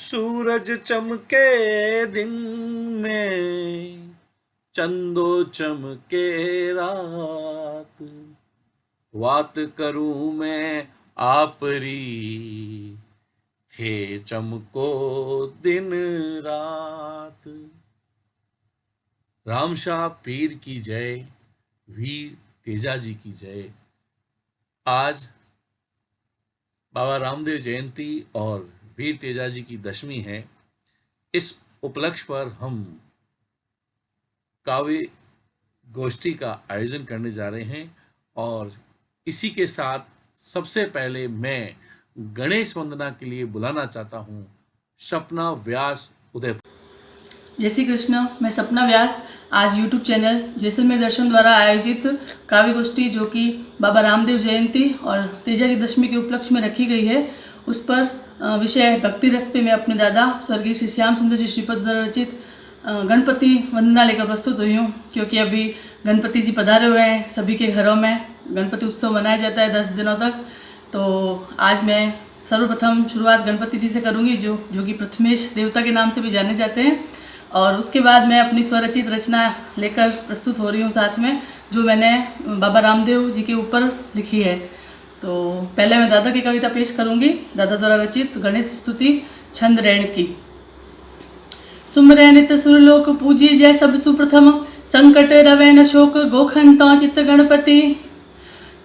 सूरज चमके दिन में, चंदो चमके रात। बात करूं मैं आपरी, थे चमको दिन रात। रामशाह पीर की जय, वीर तेजा जी की जय। आज बाबा रामदेव जयंती और वीर तेजा जी की दशमी है। इस उपलक्ष्य पर हम काव्य गोष्ठी का आयोजन करने जा रहे हैं और इसी के साथ सबसे पहले मैं गणेश वंदना के लिए बुलाना चाहता हूँ सपना व्यास उदयपुर। जय श्री कृष्ण। मैं सपना व्यास आज YouTube चैनल जैसलमेर दर्शन द्वारा आयोजित काव्य गोष्ठी जो कि बाबा रामदेव जयंती और तेजा की दशमी के उपलक्ष्य में रखी गई है, उस पर विषय भक्ति रस पे मैं अपने दादा स्वर्गीय श्री श्याम सुंदर जी श्रीपद द्वारा रचित गणपति वंदना लेकर प्रस्तुत हुई हूँ। क्योंकि अभी गणपति जी पधारे हुए हैं, सभी के घरों में गणपति उत्सव मनाया जाता है 10 दिनों तक। तो आज मैं सर्वप्रथम शुरुआत गणपति जी से करूँगी जो कि प्रथमेश देवता के नाम से भी जाने जाते हैं। और उसके बाद मैं अपनी स्वरचित रचना लेकर प्रस्तुत हो रही हूँ साथ में, जो मैंने बाबा रामदेव जी के ऊपर लिखी है। तो पहले मैं दादा की कविता पेश करूँगी, दादा द्वारा रचित गणेश स्तुति छंद रैण की। सुमरे नित सुरलोक पूजी जय सब सुप्रथम, संकट रवे न शोक गोखन तो चित्त गणपति।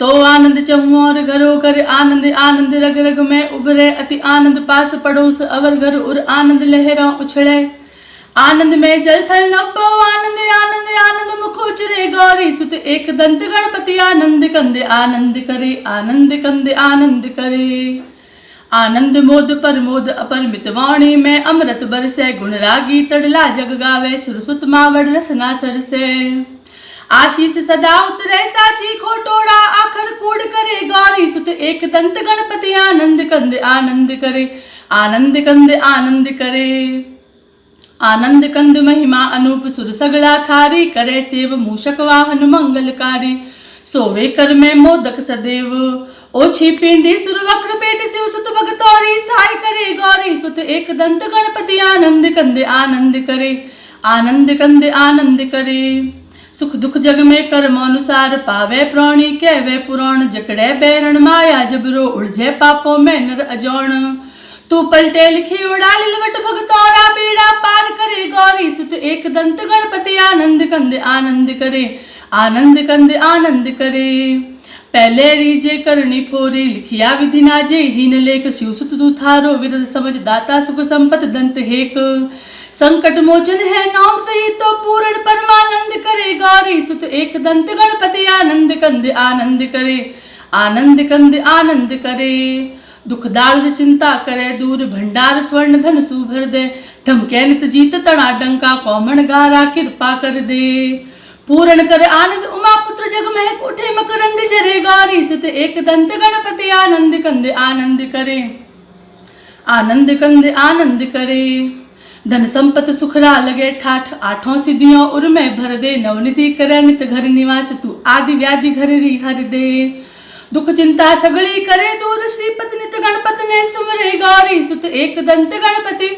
तो आनंद चहु और घरो कर आनंद आनंद रग रग में उभरे, अति आनंद पास पड़ोस अवर घर उर आनंद लहरा उछले। आनंद में जल थल नभो आनंद आनंद आनंद मुख उचरे गौरी सुत एक दंत गणपति आनंद कंदे आनंद करे आनंद कंदे आनंद करे। आनंद मोद पर मोद अपरमित वाणी में अमृत बरसे गुण रागी तड़ला जग गावे सुरसुत मावड़ रसना सरसे। आशीष सदा उतरे साची खोटोड़ा आखर कूड़ करे गौरी सुत एक दंत गणपति आनंद कंदे आनंद करे आनंद कंदे आनंद करे। आनंद कंद महिमा अनूप सुर सगला थारी, करे सेव मूषक वाहन मंगलकारी। सोवे कर में मोदक सदैव ओछी पिंडी सुर वक्र पेट शिव सुत भगतौरी साय करे गौरी सुत एक दंत गणपति आनंद कंदे आनंद करे आनंद कंदे आनंद करे। सुख दुख जग में कर्मानुसार पावे प्राणी कहवे पुराण, जकड़े बैरण माया जबरो उलझे पापों में नर अजौण। तू पलटे लिखी उड़ा लिलवट भगतौरा बेड़ा पार करे गौरी सुत एक दंत गणपति आनंद कंदे आनंद करे आनंद कंदे आनंद करे। पहले रीजे करनी फोरे लिखिया विधि नाजे हीन लेख शिव सुत तू थारो विरद समझ दाता सुख संपत दंत हेक। संकट मोचन है नाम सही तो पूर्ण परमानंद करे गौरी सुत एक दंत गणपति आनंद कंदे आनंद करे आनंद कंदे आनंद करे। दुख दार्द चिंता करे दूर भंडार स्वर्ण धन सुभर दे, ढमके नित जीत तना डंका कौमण गारा कृपा कर दे। पूर्ण कर आनंद उमा पुत्र जग महक उठे मकरंद जरे गौरी सुत एक दंत गणपति आनंद कंदे आनंद करे आनंद कंदे आनंद करे। धन संपत सुखरा लगे ठाठ आठों सिद्धियों उर में भर दे, नवनिधि करे नित घर निवास तू आदि व्याधि घर री हर दे। दुख चिंता सगली करे दूर श्रीपत नित गणपत ने सुमरे गौरी सुत एक दंत गणपति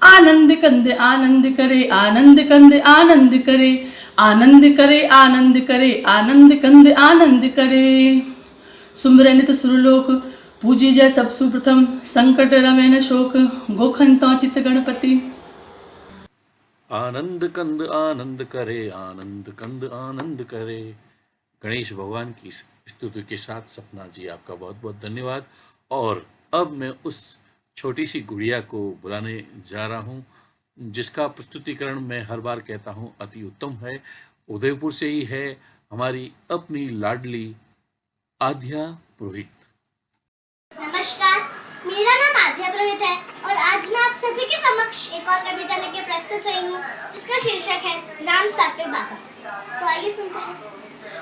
आनंद कंदे आनंद करे आनंद कंदे आनंद करे आनंद करे आनंद करे आनंद कंदे आनंद करे। सुमरे नित सुरलोक पूजी जय सब सुप्रथम, संकट रवे न शोक गोखन तो चित्त गणपति। आनंद कंद आनंद करे आनंद कंद आनंद करे। गणेश भगवान की स्तुति के साथ सपना जी आपका बहुत बहुत धन्यवाद। और अब मैं उस छोटी सी गुड़िया को बुलाने जा रहा हूँ जिसका प्रस्तुतिकरण मैं हर बार कहता हूँ अति उत्तम है। उदयपुर से ही है हमारी अपनी लाडली आध्या पुरोहित। नमस्कार, मेरा नाम आध्या पुरोहित है और आज मैं आप सभी के समक्ष एक और कविता लेकर प्रस्तुत हुई हूँ जिसका शीर्षक है राम सापेर बाबा। तो आइए सुनते हैं।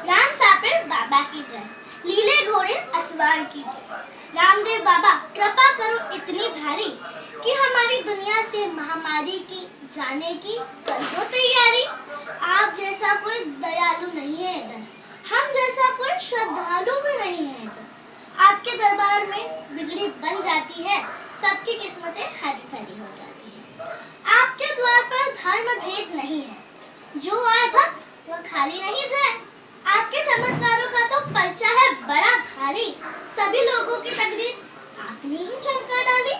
राम सापेर बाबा की जय, लीले घोड़े असवार की जय। रामदेव बाबा कृपा करो इतनी भारी कि हमारी दुनिया से महामारी की जाने की कर दो तैयारी। आप जैसा कोई दयालु नहीं है इधर, हम जैसा कोई श्रद्धालु भी नहीं है इधर। आपके दरबार में बिगड़ी बन जाती है सबकी किस्मतें हरी भरी हो जाती है। आपके द्वार पर धर्म भेद नहीं है, जो आए भक्त वो खाली नहीं जाए। आपके चमत्कारों का तो पर्चा है बड़ा भारी, सभी लोगों की तकदीर आपने ही चमका डाली।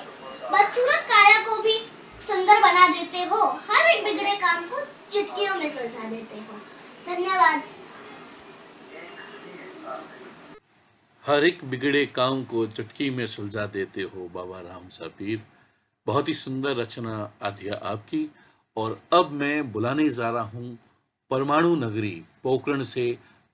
बदसूरत काया को भी सुंदर बना देते हो, हर एक बिगड़े काम को चुटकियों में सुलझा देते हो। धन्यवाद। हर एक बिगड़े काम को चुटकी में सुलझा देते हो बाबा राम सा पीर। बहुत ही सुंदर रचना आद्या आपकी। और अब मैं बुलाने जा रहा हूँ परमाणु नगरी पोखरण से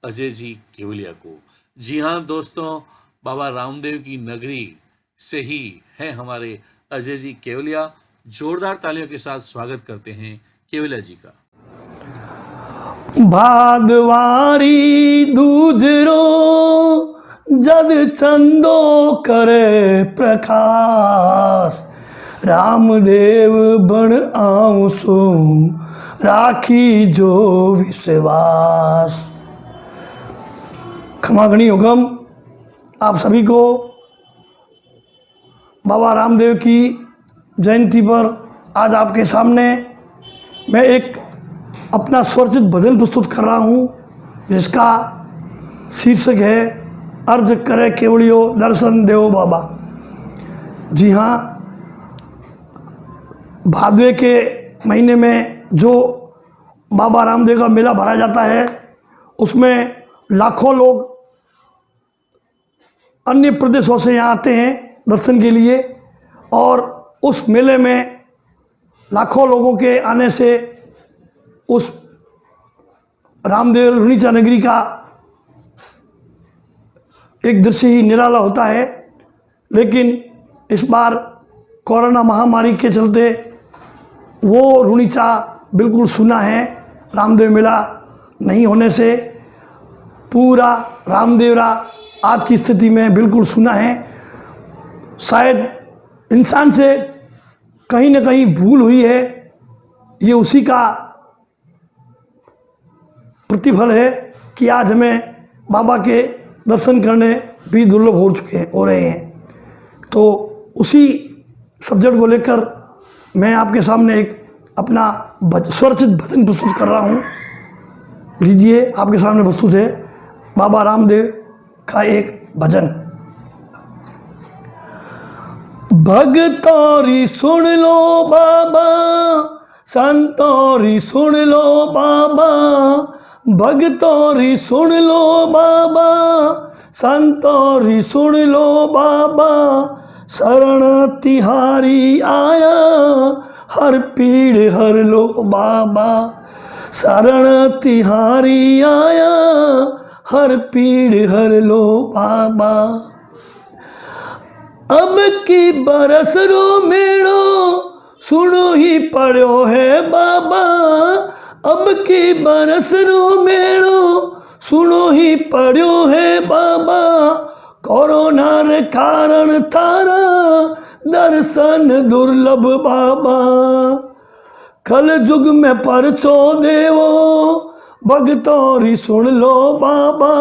अजय जी केवलिया को। जी हाँ दोस्तों, बाबा रामदेव की नगरी से ही हैं हमारे अजय जी केवलिया। जोरदार तालियों के साथ स्वागत करते हैं केवलिया जी का। भादवारी दूजरो जद चंदो करे प्रकाश, रामदेव बन आऊं सो राखी जो विश्वास। खमागणी हुकम आप सभी को बाबा रामदेव की जयंती पर आज आपके सामने मैं एक अपना स्वरचित भजन प्रस्तुत कर रहा हूँ, जिसका शीर्षक है अर्ज करे केवड़ियो दर्शन देव बाबा। जी हाँ, भादवे के महीने में जो बाबा रामदेव का मेला भरा जाता है, उसमें लाखों लोग अन्य प्रदेशों से यहाँ आते हैं दर्शन के लिए। और उस मेले में लाखों लोगों के आने से उस रामदेव रुणीचा नगरी का एक दृश्य ही निराला होता है। लेकिन इस बार कोरोना महामारी के चलते वो रुणीचा बिल्कुल सूना है। रामदेव मेला नहीं होने से पूरा रामदेवरा आज की स्थिति में बिल्कुल सूना है। शायद इंसान से कहीं ना कहीं भूल हुई है, ये उसी का प्रतिफल है कि आज हमें बाबा के दर्शन करने भी दुर्लभ हो रहे हैं। तो उसी सब्जेक्ट को लेकर मैं आपके सामने एक अपना स्वरचित भजन प्रस्तुत कर रहा हूँ। लीजिए, आपके सामने प्रस्तुत है बाबा रामदेव का एक भजन। भगतौरी सुन लो बाबा, संतौरी सुन लो बाबा, भगतौरी सुन लो बाबा, संतौरी सुन लो बाबा, शरण तिहारी आया हर पीड़ हर लो बाबा, शरण तिहारी आया हर पीड़ हर लो बाबा। अब की बरस रो मेड़ो सुनो ही पड़ो है बाबा, अब की बरस रो मेड़ो सुनो ही पड़ो है बाबा, कोरोना रे कारण थारा दर्शन दुर्लभ बाबा, कल युग में परचो देवो भगतौरी सुन लो बाबा,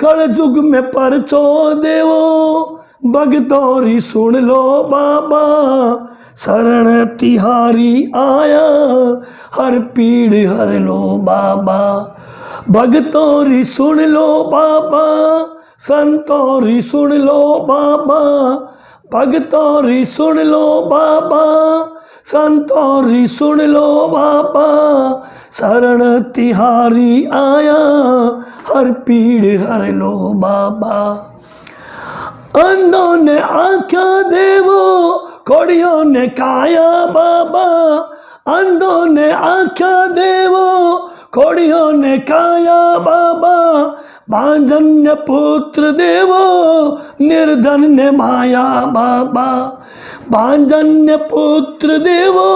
कल युग में परचो देवो भगतौरी सुन लो बाबा, शरण तिहारी आया हर पीड़ हर लो बाबा, भगतौरी सुन लो बाबा, संतौरी सुन लो बाबा, भगतौरी सुन लो बाबा, संतौरी सुन लो बाबा, शरण तिहारी आया हर पीड़ हर लो बाबा। अंधों ने आँखें देवो कोड़ियों ने काया बाबा, अंधों ने आँखें देवो कोड़ियों ने काया बाबा, भांजन्य पुत्र देवो निर्धन ने माया बाबा, भांजन्य पुत्र देवो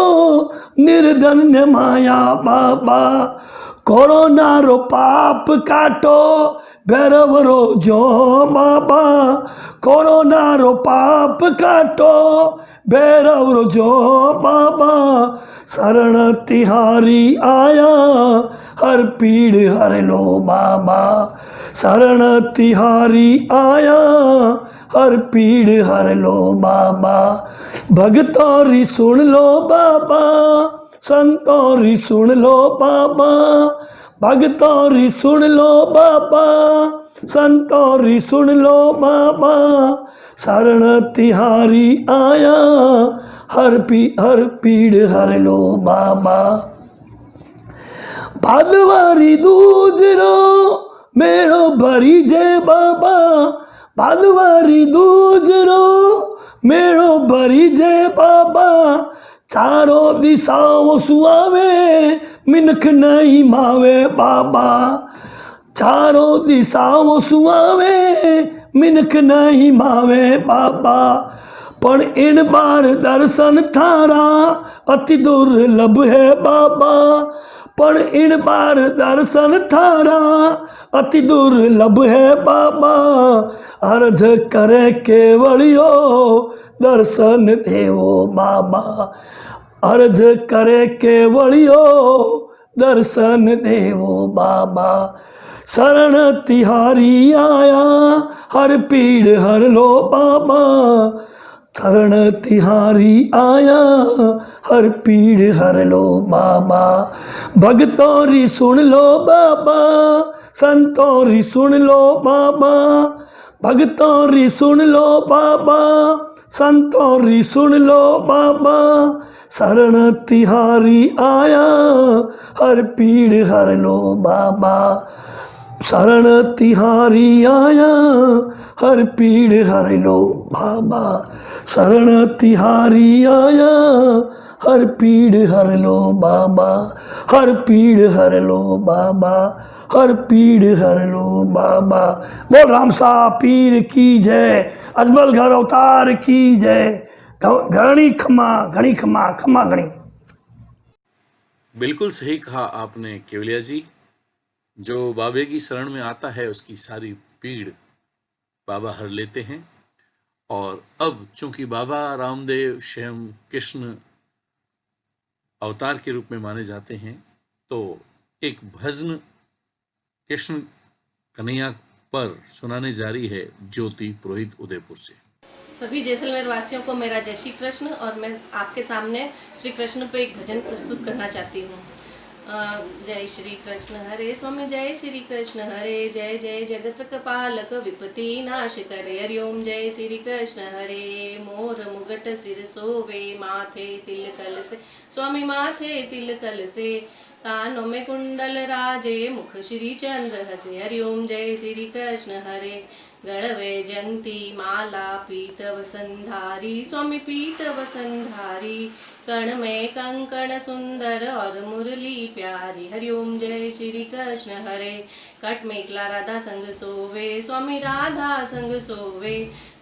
निर्धन ने माया बाबा, कोरोना रो पाप काटो भैरव रो जो बाबा, कोरोना रो पाप काटो भैरव रो जो बाबा, शरण तिहारी आया हर पीड़ हर लो बाबा, शरण तिहारी आया हर पीड़ हर लो बाबा। भगतौरी सुन लो बाबा, संतौरी सुन लो बाबा। भगतौरी सुन लो बाबा, संतौरी सुन लो बाबा। शरण तिहारी आया, हर पीड़ हर लो बाबा। भादवारी दूजरो मेरो भरी जय बाबा। भादवारी दूजरो मेरो भरी जय बाबा। चारों दिशाओं सुआवे, मिनख नहीं मावे बाबा। चारों दिशाओं सुआवे, मिनख नहीं मावे बाबा। पण इन बार दर्शन थारा अति दुर्लभ है बाबा। पण इन बार दर्शन थारा अति दुर्लभ है बाबा। अर्ज करे केवलियो दर्शन देवो बाबा। अर्ज करे केवलियो दर्शन देवो बाबा। शरण तिहारी आया, हर पीड़ हर लो बाबा। शरण तिहारी आया, हर पीड़ हर लो बाबा। भगतौरी सुन लो बाबा, संतौरी सुन लो बाबा। भगतौरी सुन लो बाबा, संतौरी सुन लो बाबा। शरण तिहारी आया, हर पीड़ हर लो बाबा। शरण तिहारी आया, हर पीड़ हर लो बाबा। शरण तिहारी आया, हर पीड़ हर लो बाबा। हर पीड़ हर लो बाबा। हर पीड़ हर लो बाबा। बोल रामसा पीर की जय, अजमल घर अवतार की जय। घणी खमा घणी खमा खमा घणी। बिल्कुल सही कहा आपने केवलिया जी। जो बाबे की शरण में आता है उसकी सारी पीड़ बाबा हर लेते हैं। और अब चूंकि बाबा रामदेव स्वयं कृष्ण अवतार के रूप में माने जाते हैं, तो एक भजन कृष्ण कन्हैया पर सुनाने जा रही है ज्योति पुरोहित उदयपुर से। सभी जैसलमेर वासियों को मेरा जय श्री कृष्ण। और मैं आपके सामने श्री कृष्ण पे एक भजन प्रस्तुत करना चाहती हूँ। जय श्री कृष्ण हरे स्वामी, जय श्री कृष्ण हरे। जय जय जगत कपालक विपति नाश करे। हरिओम जय श्री कृष्ण हरे। मोर मुगट सिर सोवे, माथे तिल कल से स्वामी माथे तिल कल से। कानों में कुंडल राजे, मुख श्री चंद्र हसे। हरिओम जय श्री कृष्ण हरे। गढ़वे जयंती माला पीत वसंधारी, स्वामी पीत वसंधारी। कण में कंकण सुंदर और मुरली प्यारी। हरिओम जय श्री कृष्ण हरे। कट में एकला राधा संग सोवे, स्वामी राधा संग सोवे।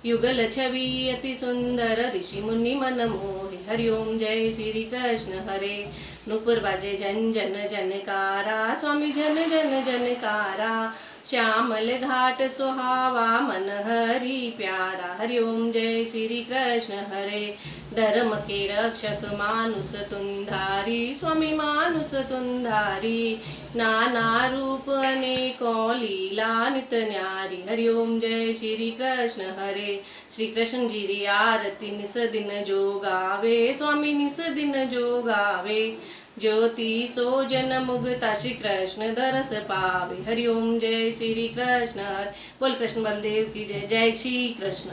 युगल छवि अति सुंदर, ऋषि मुनि मन मोहे। हरिओम जय श्री कृष्ण हरे। नूपुर बाजे जन जन जनकारा, स्वामी जन जन जनकारा। श्यामल घाट सुहावा, मन हरि प्यारा। हरिओम जय श्री कृष्ण हरे। धर्म के रक्षक मानुष तुंधारी, स्वामी मानुष तुंधारी। नाना रूप अनेकों लीला नित न्यारी। हरिओम जय श्री कृष्ण हरे। श्री कृष्ण जी री आरती निस दिन जो गावे, स्वामी निस दिन जो गावे। ज्योति सो जन मुगता, श्री कृष्ण दरस पावे। हरिओम जय श्री कृष्ण हरे। बोल कृष्ण बलदेव की जय। जय श्री कृष्ण।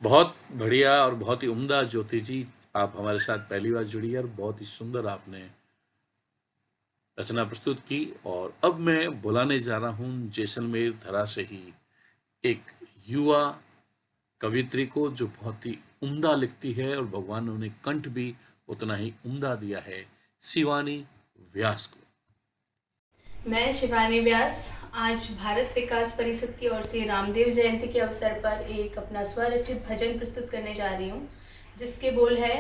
बहुत बढ़िया और बहुत ही उम्दा ज्योति जी, आप हमारे साथ पहली बार जुड़ी और बहुत ही सुंदर आपने रचना प्रस्तुत की। और अब मैं बुलाने जा रहा हूँ जैसलमेर धरा से ही एक युवा कवित्री को, जो बहुत ही उम्दा लिखती है और भगवान ने उन्हें कंठ भी उतना ही उम्दा दिया है, शिवानी व्यास को। मैं शिवानी व्यास आज भारत विकास परिषद की ओर से रामदेव जयंती के अवसर पर एक अपना स्वरचित भजन प्रस्तुत करने जा रही हूँ, जिसके बोल है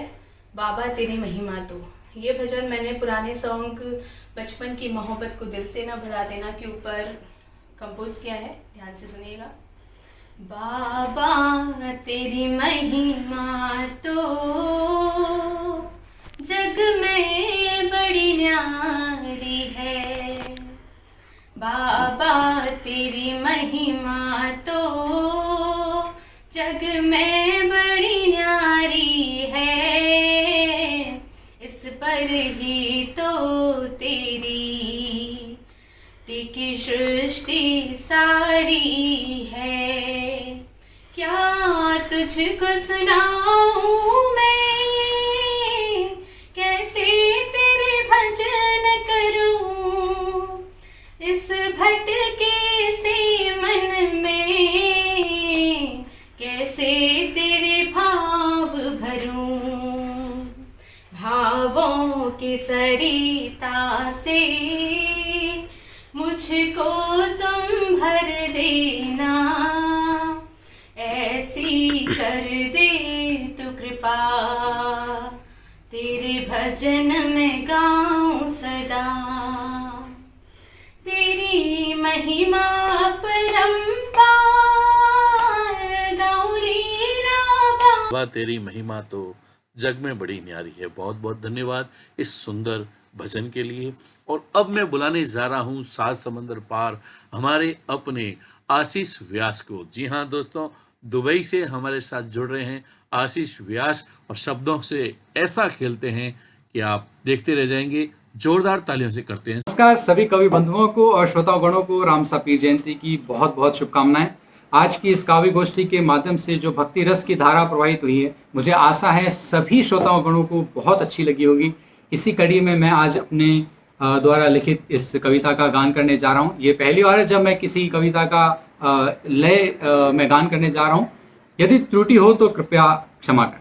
बाबा तेरी महिमा तो। ये भजन मैंने पुराने सॉन्ग बचपन की मोहब्बत को दिल से न भुला देना के ऊपर कंपोज किया है। ध्यान से सुनिएगा। बाबा तेरी महिमा तो जग में बड़ी न्यारी है। बाबा तेरी महिमा तो ही तो तेरी टिकी सृष्टि सारी है। क्या तुझको सुनाऊं मैं, कैसे तेरे भजन करूं, इस भटके से मन में कैसे तेरे भाव भरूं। भावों की सरिता से मुझको तुम भर देना, ऐसी कर दे तू कृपा, तेरे भजन में गाऊं सदा। तेरी महिमा परंपार गाऊं लीला वाह, तेरी महिमा तो जग में बड़ी न्यारी है। बहुत बहुत धन्यवाद इस सुंदर भजन के लिए। और अब मैं बुलाने जा रहा हूँ सात समंदर पार हमारे अपने आशीष व्यास को। जी हाँ दोस्तों, दुबई से हमारे साथ जुड़ रहे हैं आशीष व्यास और शब्दों से ऐसा खेलते हैं कि आप देखते रह जाएंगे। जोरदार तालियों से करते हैं। नमस्कार सभी कवि बंधुओं को और श्रोतागणों को रामसा पीर जयंती की बहुत बहुत शुभकामनाएं। आज की इस काव्य गोष्ठी के माध्यम से जो भक्ति रस की धारा प्रवाहित हुई है, मुझे आशा है सभी श्रोतागणों को बहुत अच्छी लगी होगी। इसी कड़ी में मैं आज अपने द्वारा लिखित इस कविता का गान करने जा रहा हूँ। ये पहली बार है जब मैं किसी कविता का लय में गान करने जा रहा हूँ। यदि त्रुटि हो तो कृपया क्षमा करें।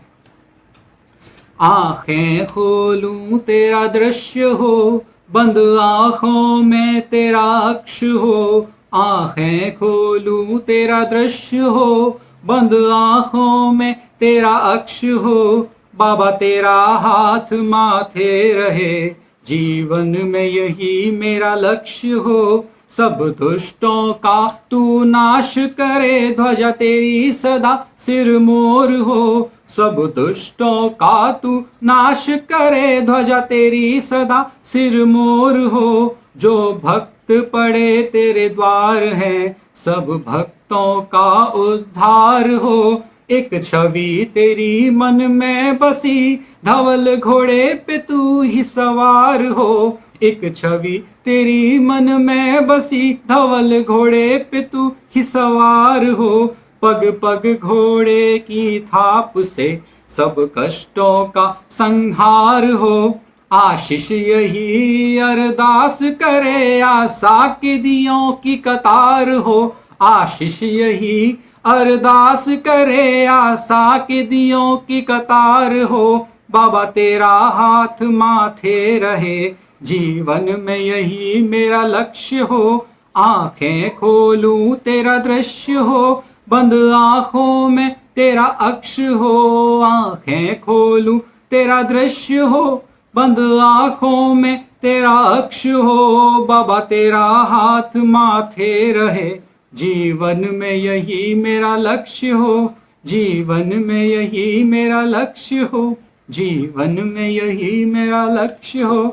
आंखें खोलूं तेरा दृश्य हो, बंद आंखों में तेरा अक्ष हो। आंखें खोलूं तेरा दृश्य हो, बंद आंखों में तेरा अक्ष हो। बाबा तेरा हाथ माथे रहे, जीवन में यही मेरा लक्ष्य हो। सब दुष्टों का तू नाश करे, ध्वजा तेरी सदा सिर मोर हो। सब दुष्टों का तू नाश करे, ध्वजा तेरी सदा सिर मोर हो। जो भक्त पड़े तेरे द्वार हैं, सब भक्तों का उद्धार हो। एक छवि तेरी मन में बसी, धवल घोड़े पे तू ही सवार हो। एक छवि तेरी मन में बसी, धवल घोड़े पे तू ही सवार हो। पग पग घोड़े की थाप से सब कष्टों का संहार हो। आशीष यही अरदास करे, आशा के दियों की कतार हो। आशीष यही अरदास करे, आशा के दियों की कतार हो। बाबा तेरा हाथ माथे रहे, जीवन में यही मेरा लक्ष्य हो। आंखें खोलूं तेरा दृश्य हो, बंद आंखों में तेरा अक्ष हो। आंखें खोलूं तेरा दृश्य हो, बंद आंखों में तेरा अक्ष हो। बाबा तेरा हाथ माथे रहे, जीवन में यही मेरा लक्ष्य हो। जीवन में यही मेरा लक्ष्य हो। जीवन में यही मेरा लक्ष्य हो।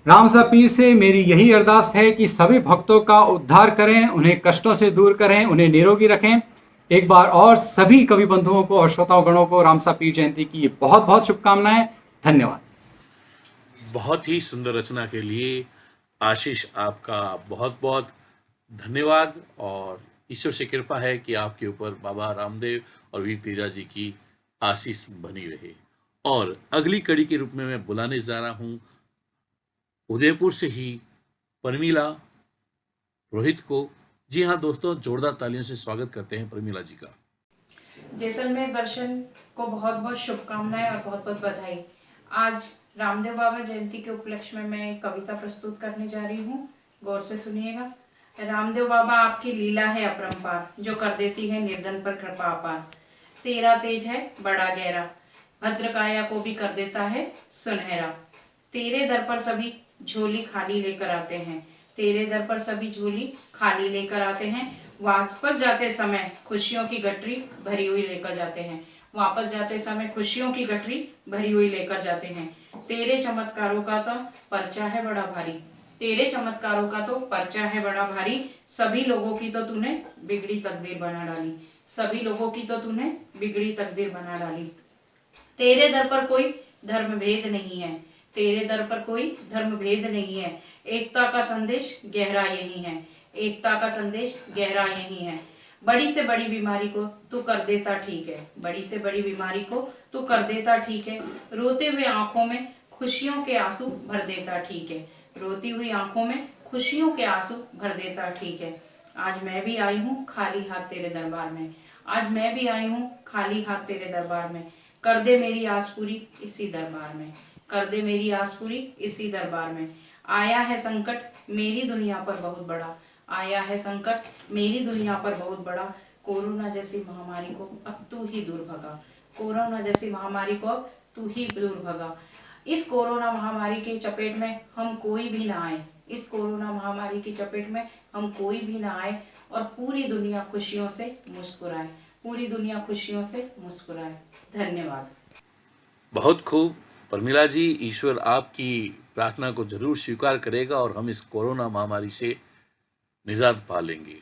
रामसा पीर से मेरी यही अरदास है कि सभी भक्तों का उद्धार करें, उन्हें कष्टों से दूर करें, उन्हें निरोगी रखें। एक बार और सभी कवि बंधुओं को और श्रोतागणों को रामसा पीर जयंती की बहुत बहुत शुभकामनाएं। धन्यवाद। बहुत ही सुंदर रचना के लिए आशीष आपका बहुत बहुत धन्यवाद। और ईश्वर से कृपा है कि आपके ऊपर बाबा रामदेव और वीर तेजा जी की आशीष बनी रहे। और अगली कड़ी के रूप में मैं बुलाने जा रहा हूँ उदयपुर से ही परमीला रोहित को। जी हाँ दोस्तों, जोरदार तालियों से स्वागत करते हैं परमीला जी का। जैसलमेर दर्शन को बहुत बहुत शुभकामनाएं और बहुत बहुत बधाई। आज रामदेव बाबा जयंती के उपलक्ष्य में मैं एक कविता प्रस्तुत करने जा रही हूँ। गौर से सुनिएगा। रामदेव बाबा आपकी लीला है अपरंपार, जो कर देती है निर्धन पर कृपा अपार। तेरा तेज है बड़ा गहरा, भद्रकाया को भी कर देता है सुनहरा। तेरे दर पर सभी झोली खाली लेकर आते हैं, तेरे दर पर सभी झोली खाली लेकर आते हैं। वापस जाते समय खुशियों की गठरी भरी हुई लेकर जाते हैं। वापस जाते समय खुशियों की गठरी भरी हुई लेकर जाते हैं। तेरे चमत्कारों का तो पर्चा है बड़ा भारी, तेरे चमत्कारों का तो पर्चा है बड़ा भारी। सभी लोगों की तो तूने बिगड़ी तकदीर बना डाली, सभी लोगों की तो तूने बिगड़ी तकदीर बना डाली। तेरे दर पर कोई धर्म भेद नहीं है, तेरे दर पर कोई धर्म भेद नहीं है, एकता का संदेश गहरा यही है, एकता का संदेश गहरा यही है। बड़ी से बड़ी बीमारी को तू कर देता ठीक है, बड़ी से बड़ी बीमारी को तू कर देता ठीक है, रोते हुए आंखों में खुशियों के आंसू भर देता ठीक है, रोती हुई आंखों में खुशियों के आंसू भर देता ठीक है। आज मैं भी आई हूँ खाली हाथ तेरे दरबार में, आज मैं भी आई हूँ खाली हाथ तेरे दरबार में, कर दे मेरी आस पूरी इसी दरबार में, कर दे मेरी आस पूरी इसी दरबार में। आया है संकट मेरी दुनिया पर बहुत बड़ा, आया है संकट मेरी दुनिया पर बहुत बड़ा, कोरोना जैसी महामारी को अब तू ही दूर भगा, कोरोना जैसी महामारी को अब तू ही दूर भगा। इस कोरोना महामारी के चपेट में हम कोई भी ना आए, इस कोरोना महामारी की चपेट में हम कोई भी ना आए, और पूरी दुनिया खुशियों से मुस्कुराए, पूरी दुनिया खुशियों से मुस्कुराए। धन्यवाद। बहुत खूब परमिला जी, ईश्वर आपकी प्रार्थना को जरूर स्वीकार करेगा और हम इस कोरोना महामारी से निजात पा लेंगे।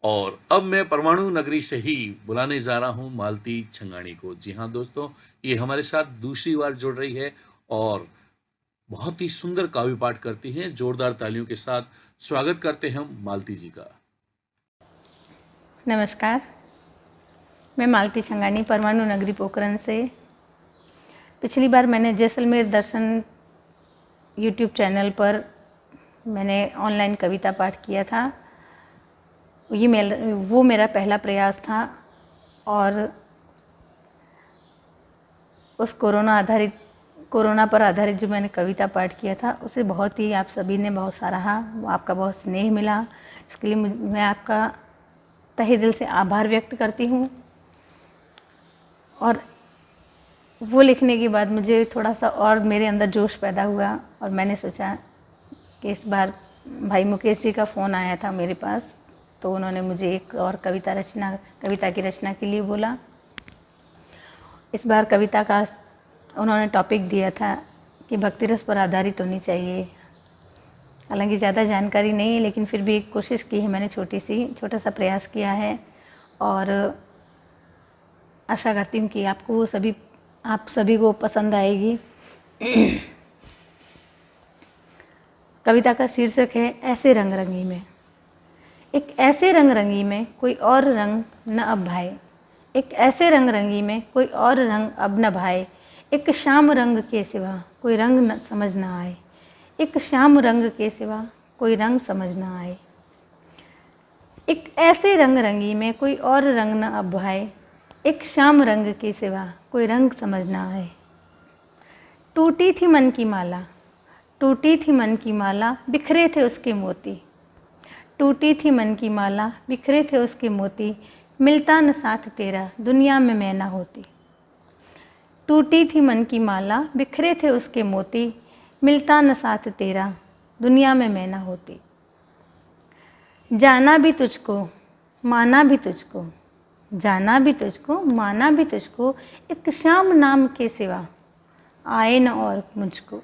और अब मैं परमाणु नगरी से ही बुलाने जा रहा हूं मालती छंगानी को। जी हाँ दोस्तों, ये हमारे साथ दूसरी बार जुड़ रही है और बहुत ही सुंदर काव्य पाठ करती हैं। जोरदार तालियों के साथ स्वागत करते हैं हम मालती जी का। नमस्कार, मैं मालती छंगानी परमाणु नगरी पोखरण से। पिछली बार मैंने जैसलमेर दर्शन यूट्यूब चैनल पर मैंने ऑनलाइन कविता पाठ किया था। वो मेरा पहला प्रयास था और उस कोरोना पर आधारित जो मैंने कविता पाठ किया था उसे बहुत ही आप सभी ने बहुत सराहा, आपका बहुत स्नेह मिला। इसके लिए मैं आपका तहे दिल से आभार व्यक्त करती हूँ। और वो लिखने के बाद मुझे थोड़ा सा और मेरे अंदर जोश पैदा हुआ और मैंने सोचा कि इस बार भाई मुकेश जी का फ़ोन आया था मेरे पास, तो उन्होंने मुझे एक और कविता की रचना के लिए बोला। इस बार कविता का उन्होंने टॉपिक दिया था कि भक्ति रस पर आधारित होनी चाहिए। हालांकि ज़्यादा जानकारी नहीं है, लेकिन फिर भी एक कोशिश की है मैंने, छोटा सा प्रयास किया है और आशा करती हूँ कि आप सभी को पसंद आएगी। कविता का शीर्षक है ऐसे रंग रंगी में। एक ऐसे रंग रंगी में कोई और रंग न अब भाए, एक ऐसे रंग रंगी में कोई और रंग अब न भाए, एक श्याम रंग के सिवा कोई रंग न समझ न आए, एक श्याम रंग के सिवा कोई रंग समझ न आए। एक ऐसे रंग रंगी में कोई और रंग न अब भाए, एक श्याम रंग के सिवा कोई रंग समझ न आए। टूटी थी मन की माला, टूटी थी मन की माला, बिखरे थे उसके मोती, टूटी थी मन की माला, बिखरे थे उसके मोती, मिलता न साथ तेरा दुनिया में मैं ना होती। टूटी थी मन की माला, बिखरे थे उसके मोती, मिलता न साथ तेरा दुनिया में मैं ना होती। जाना भी तुझको, माना भी तुझको, जाना भी तुझको, माना भी तुझको, एक श्याम नाम के सिवा आए न और मुझको,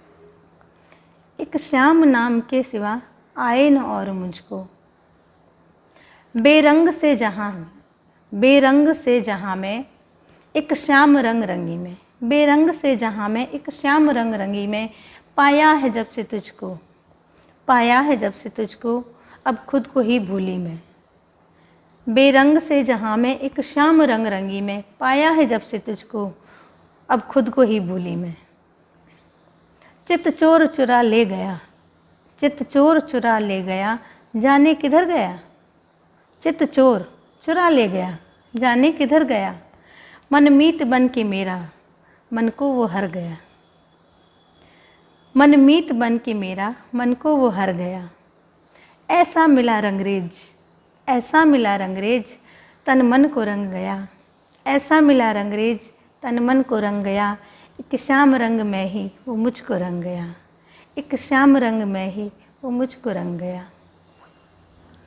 एक श्याम नाम के सिवा आए न और मुझको। बेरंग से जहाँ में एक श्याम रंग रंगी में, बेरंग से जहाँ में एक श्याम रंग रंगी में, पाया है जब से तुझको, पाया है जब से तुझको, अब खुद को ही भूली मैं। बेरंग से जहाँ में एक श्याम रंग रंगी में, पाया है जब से तुझको, अब खुद को ही भूली मैं। चित चोर चुरा ले गया, चित चोर चुरा ले गया, जाने किधर गया, चित चोर चुरा ले गया, जाने किधर गया। मनमीत बन के मेरा मन को वो हर गया, मनमीत बन के मेरा मन को वो हर गया। ऐसा मिला रंगरेज, ऐसा मिला रंगरेज, तन मन को रंग गया, ऐसा मिला रंगरेज, तन मन को रंग गया। एक श्याम रंग में ही वो मुझको रंग गया, एक श्याम रंग में ही वो मुझको रंग गया।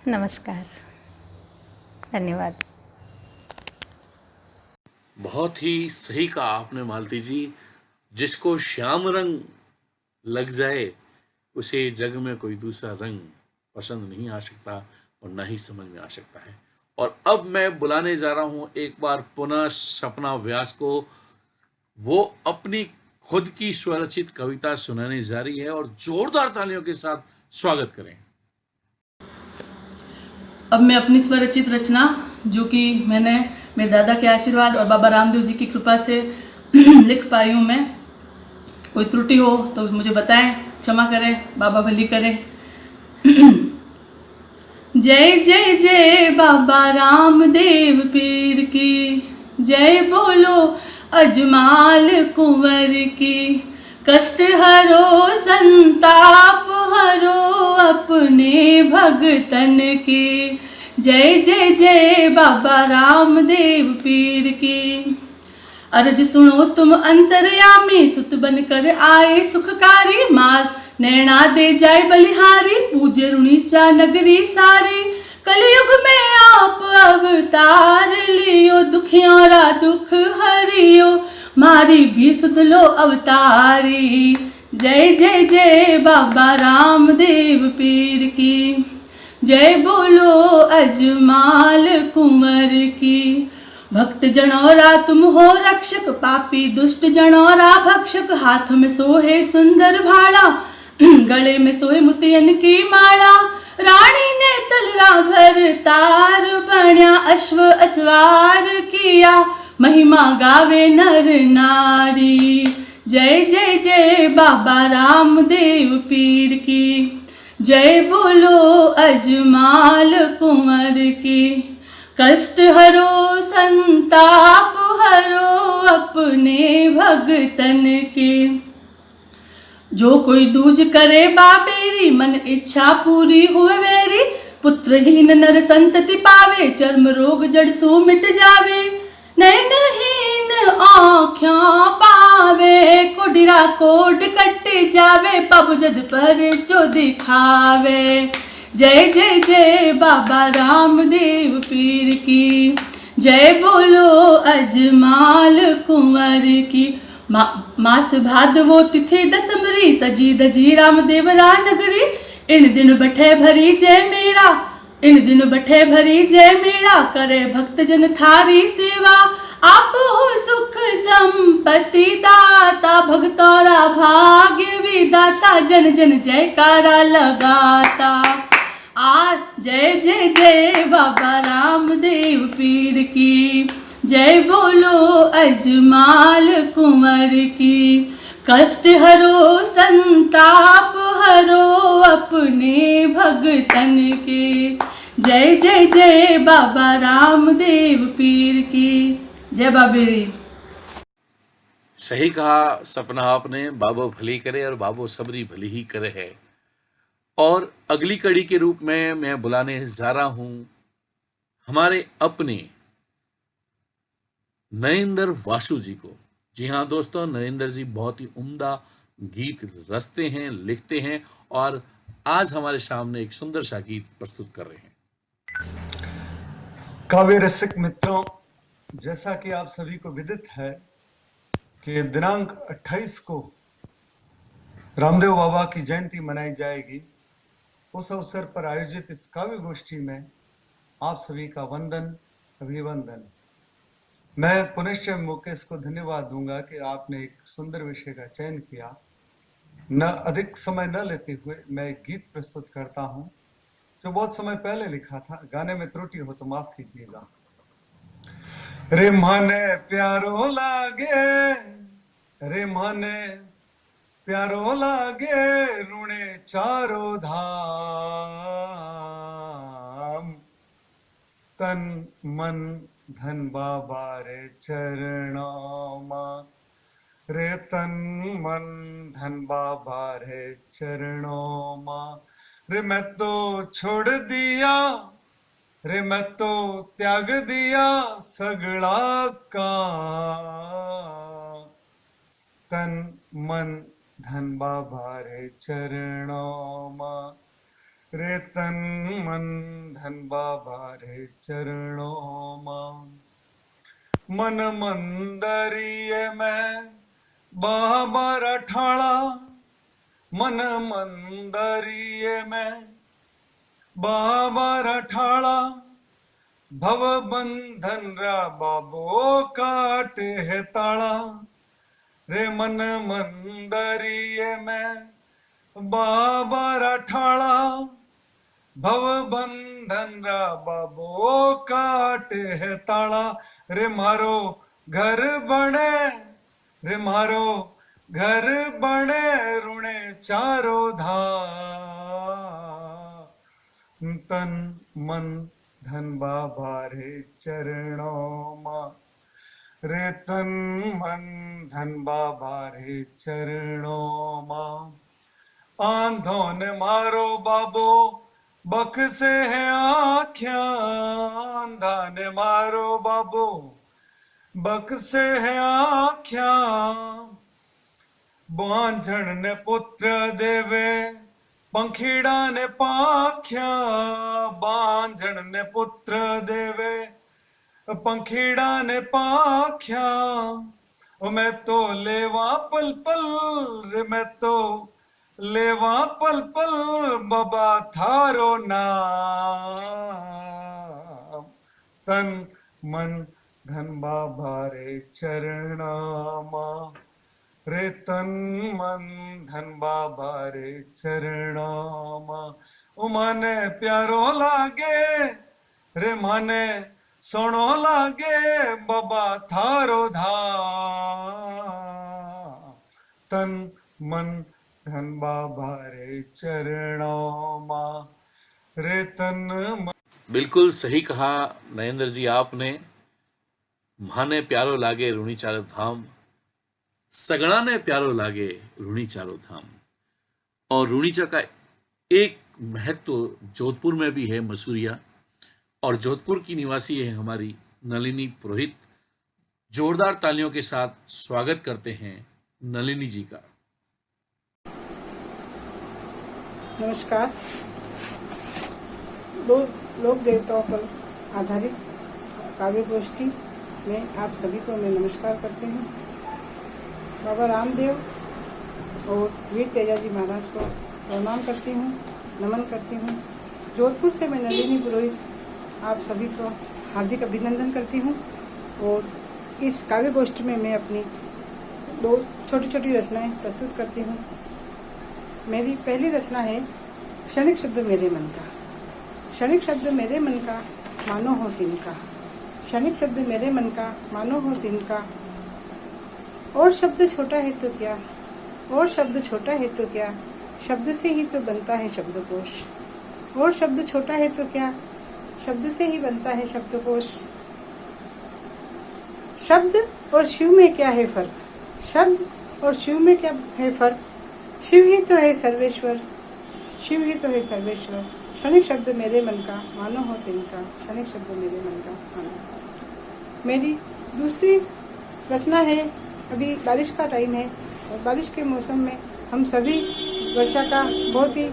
नमस्कार, धन्यवाद। बहुत ही सही कहा आपने मालती जी। जिसको श्याम रंग लग जाए उसे जग में कोई दूसरा रंग पसंद नहीं आ सकता और ना ही समझ में आ सकता है। और अब मैं बुलाने जा रहा हूं एक बार पुनः सपना व्यास को। वो अपनी खुद की स्वरचित कविता सुनाने जा रही है और जोरदार तालियों के साथ स्वागत करें। अब मैं अपनी स्वरचित रचना, जो कि मैंने मेरे दादा के आशीर्वाद और बाबा रामदेव जी की कृपा से लिख पाई हूँ मैं। कोई त्रुटि हो तो मुझे बताएं, क्षमा करें, बाबा भली करें। जय जय जय बाबा रामदेव पीर की, जय बोलो अजमाल कुंवर की। कष्ट हरो संताप हरो अपने भगतन की, जय जय जय बाबा रामदेव पीर की। अर्ज सुनो तुम अंतर्यामी, सुत बन कर आए सुखकारी मार। नैना दे जाए बलिहारी, पूजे रुणीचा नगरी सारी। कलयुग में आप अवतार लियो, दुखियारा दुख हरियो, मारी भी सुध लो अवतारी। जय जय जय बाबा रामदेव पीर की, जय बोलो अजमाल कुंवर की। भक्त जनौरा तुम हो रक्षक, पापी दुष्ट जनौरा भक्षक। हाथ में सोहे सुंदर भाला, गले में सोहे मुतियन की माला। रानी ने तलरा भर तार, बण्या अश्व असवार किया। महिमा गावे नर नारी, जय जय जय बाबा रामदेव पीर की, जय बोलो अजमाल कुंवर की। कष्ट हरो संताप हरो अपने भगतन के। जो कोई दूज करे बाबेरी, मन इच्छा पूरी हुए वेरी। पुत्रहीन नर संतति पावे, चर्म रोग जड़ सो मिट जावे। नैनहीन आँखों पावे, कुडिरा कोड कट जावे। पब जद पर जो दिखावे, जय जय जय बाबा रामदेव पीर की, जय बोलो अजमाल कुंवर की। मास भादवो तिथि दसमरी, सजी दजी रामदेव रा नगरी। इन दिन बैठे भरी जय मेरा, इन दिन बैठे भरी जय मेरा। करे भक्त जन थारी सेवा, आप हो सुख संपत्ति दाता। भक्तोरा भाग्य विदाता, जन जन जयकारा लगाता। जय जय जय बाबा रामदेव पीर की, जय बोलो अजमाल कुंवर की। कष्ट हरो संताप हरो अपने भगतन के, जय जय जय बाबा रामदेव पीर की। जय बाबेरी। सही कहा सपना आपने, बाबो भली करे और बाबो सबरी भली ही करे है। और अगली कड़ी के रूप में मैं बुलाने जा रहा हूं हमारे अपने नरेंद्र वासु जी को। जी हाँ दोस्तों, नरेंद्र जी बहुत ही उम्दा गीत रचते हैं, लिखते हैं और आज हमारे सामने एक सुंदर सा गीत प्रस्तुत कर रहे हैं। काव्य रसिक मित्रों, जैसा कि आप सभी को विदित है कि दिनांक 28 को रामदेव बाबा की जयंती मनाई जाएगी। उस अवसर पर आयोजित इस काव्य गोष्ठी में आप सभी का वंदन, अभिवंदन। मैं पुनश्च मुकेश को धन्यवाद दूंगा कि आपने एक सुंदर विषय का चयन किया। न अधिक समय न लेते हुए मैं एक गीत प्रस्तुत करता हूं जो बहुत समय पहले लिखा था। गाने में त्रुटि हो तो माफ कीजिएगा। रे मने प्यारो लागे, रे मने प्यारो लागे, रुणे चारो धाम। तन मन धन बाबा रे चरणों मां, रे तन मन धन बाबा रे चरणों मां। रे मैं तो छोड़ दिया, रे मैं तो त्याग दिया सगड़ा का। तन मन धन बाबा रे चरणों मां, रे तन मन धन बाबा रे चरणों मां। मन मंदरिये में बाबा रठाड़ा, मन मंदरिये में बाबा रठाड़ा। भव बंधन रा बाबो काट है ताड़ा, रे मन मंदरिये में बाबा राठाड़ा भव बंधन रा बाबो काटे है ताड़ा रे मारो घर बने रे मारो घर बने रुणे चारो धाम तन मन धन बाबा रे चरणों मा रे तन मन धन बाबा रे चरणों मा आंधों ने मारो बाबो बख से है आँख्या आंधा ने मारो बाबो बख से है आँख्या बांझण ने पुत्र देवे पंखीड़ा ने पाख्या बांझण ने पुत्र देवे पंखीड़ा ने पाख्या मैं तो लेवा पल पल रे मैं तो लेवा पल पल बाबा थारो नाम तन मन धन बाबा रे चरणामा रे तन मन धन बाबा रे चरणामा ओ मने प्यारो लागे रे मने सोनो लागे बाबा थारो धाम तन मन धन बाबा रे चरणामा रे तन मन। बिल्कुल सही कहा नरेंद्र जी आपने। म्हाने प्यारो लागे रूणी चारो धाम, सगड़ा ने प्यारो लागे रूणी चारो धाम। और रूणीचा का एक महत्व जोधपुर में भी है, मसूरिया, और जोधपुर की निवासी है हमारी नलिनी पुरोहित। जोरदार तालियों के साथ स्वागत करते हैं नलिनी जी का। नमस्कार। लोक देवताओं पर आधारित काव्य गोष्ठी में आप सभी को मैं नमस्कार करती हूँ। बाबा रामदेव और वीर तेजाजी महाराज को प्रणाम करती हूँ, नमन करती हूँ। जोधपुर से मैं नलिनी पुरोहित आप सभी को हार्दिक अभिनंदन करती हूँ। और इस काव्य गोष्ठी में मैं अपनी 2 छोटी छोटी रचनाएं प्रस्तुत करती हूँ। मेरी पहली रचना है क्षणिक शब्द मेरे मन का। क्षणिक शब्द मेरे मन का मानो हो तिनका, क्षणिक शब्द मेरे मन का मानो हो तिनका। और शब्द छोटा है तो क्या, और शब्द छोटा है तो क्या, शब्द से ही तो बनता है शब्दकोश। और शब्द छोटा है तो क्या, शब्द से ही बनता है शब्दकोश। शब्द और शिव में क्या है फर्क, शब्द और शिव में क्या है फर्क। शिव ही तो है सर्वेश्वर, शिव ही तो है सर्वेश्वर। क्षणिक शब्द मेरे मन का मानो हो तिनका, क्षणिक शब्द मेरे मन का मानो। मेरी दूसरी रचना है, अभी बारिश का टाइम है और बारिश के मौसम में हम सभी वर्षा का बहुत ही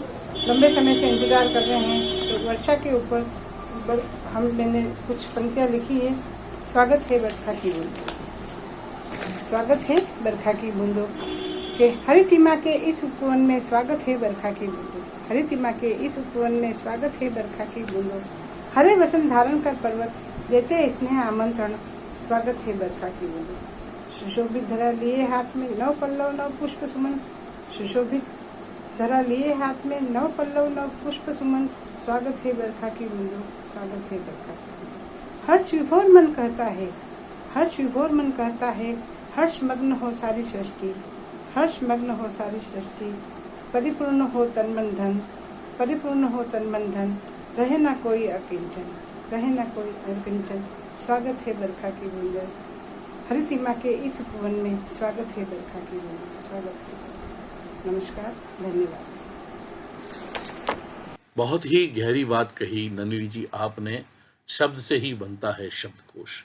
लंबे समय से इंतजार कर रहे हैं। तो वर्षा के ऊपर मैंने कुछ पंक्तियाँ लिखी है। स्वागत है बरखा की बूंदों, स्वागत है बरखा की बूंदों के हरी सीमा के इस उपवन में स्वागत है बरखा की बूंदों। हरी सीमा के इस उपवन में स्वागत है बरखा की बूंदों। हरे वसंत धारण कर पर्वत देते स्नेह आमंत्रण, स्वागत है बरखा की बूंदों। सुशोभित धरा लिए हाथ में 9 पल्लव 9 पुष्प सुमन, सुशोभित धरा लिए हाथ में 9 पल्लव 9 पुष्प सुमन, स्वागत है बरखा की बूंदों, स्वागत है बरखा की बूंदों। हर्ष विभोर मन कहता है, हर्ष विभोर मन कहता है, हर्ष मग्न हो सारी सृष्टि, हर्ष मग्न हो सारी सृष्टि। परिपूर्ण हो तन मन धन, परिपूर्ण हो तन मन धन, रहे ना कोई अकिंचन, रहे ना कोई अकिंचन, स्वागत है बरखा की बूंदों। हरी सीमा के इस उपवन में स्वागत है बरखा की बूंदों, स्वागत है। नमस्कार, धन्यवाद। बहुत ही गहरी बात कही नलिनी जी आपने। शब्द से ही बनता है शब्दकोश।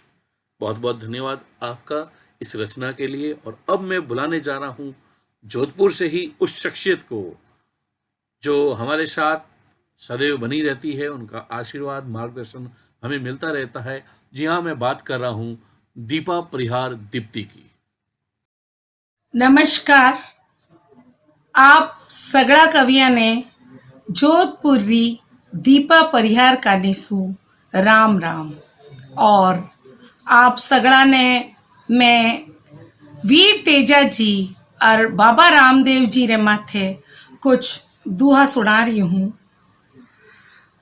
बहुत बहुत धन्यवाद आपका इस रचना के लिए। और अब मैं बुलाने जा रहा हूँ जोधपुर से ही उस शख्सियत को जो हमारे साथ सदैव बनी रहती है, उनका आशीर्वाद मार्गदर्शन हमें मिलता रहता है। जी हाँ, मैं बात कर रहा हूँ दीपा परिहार दीप्ति की। नमस्कार। आप सगळा कवियाने जोधपुरी दीपा परिहार कानीसू राम राम। और आप सगळा ने मैं वीर तेजा जी और बाबा रामदेव जी रे माथे कुछ दुहा सुना रही हूँ।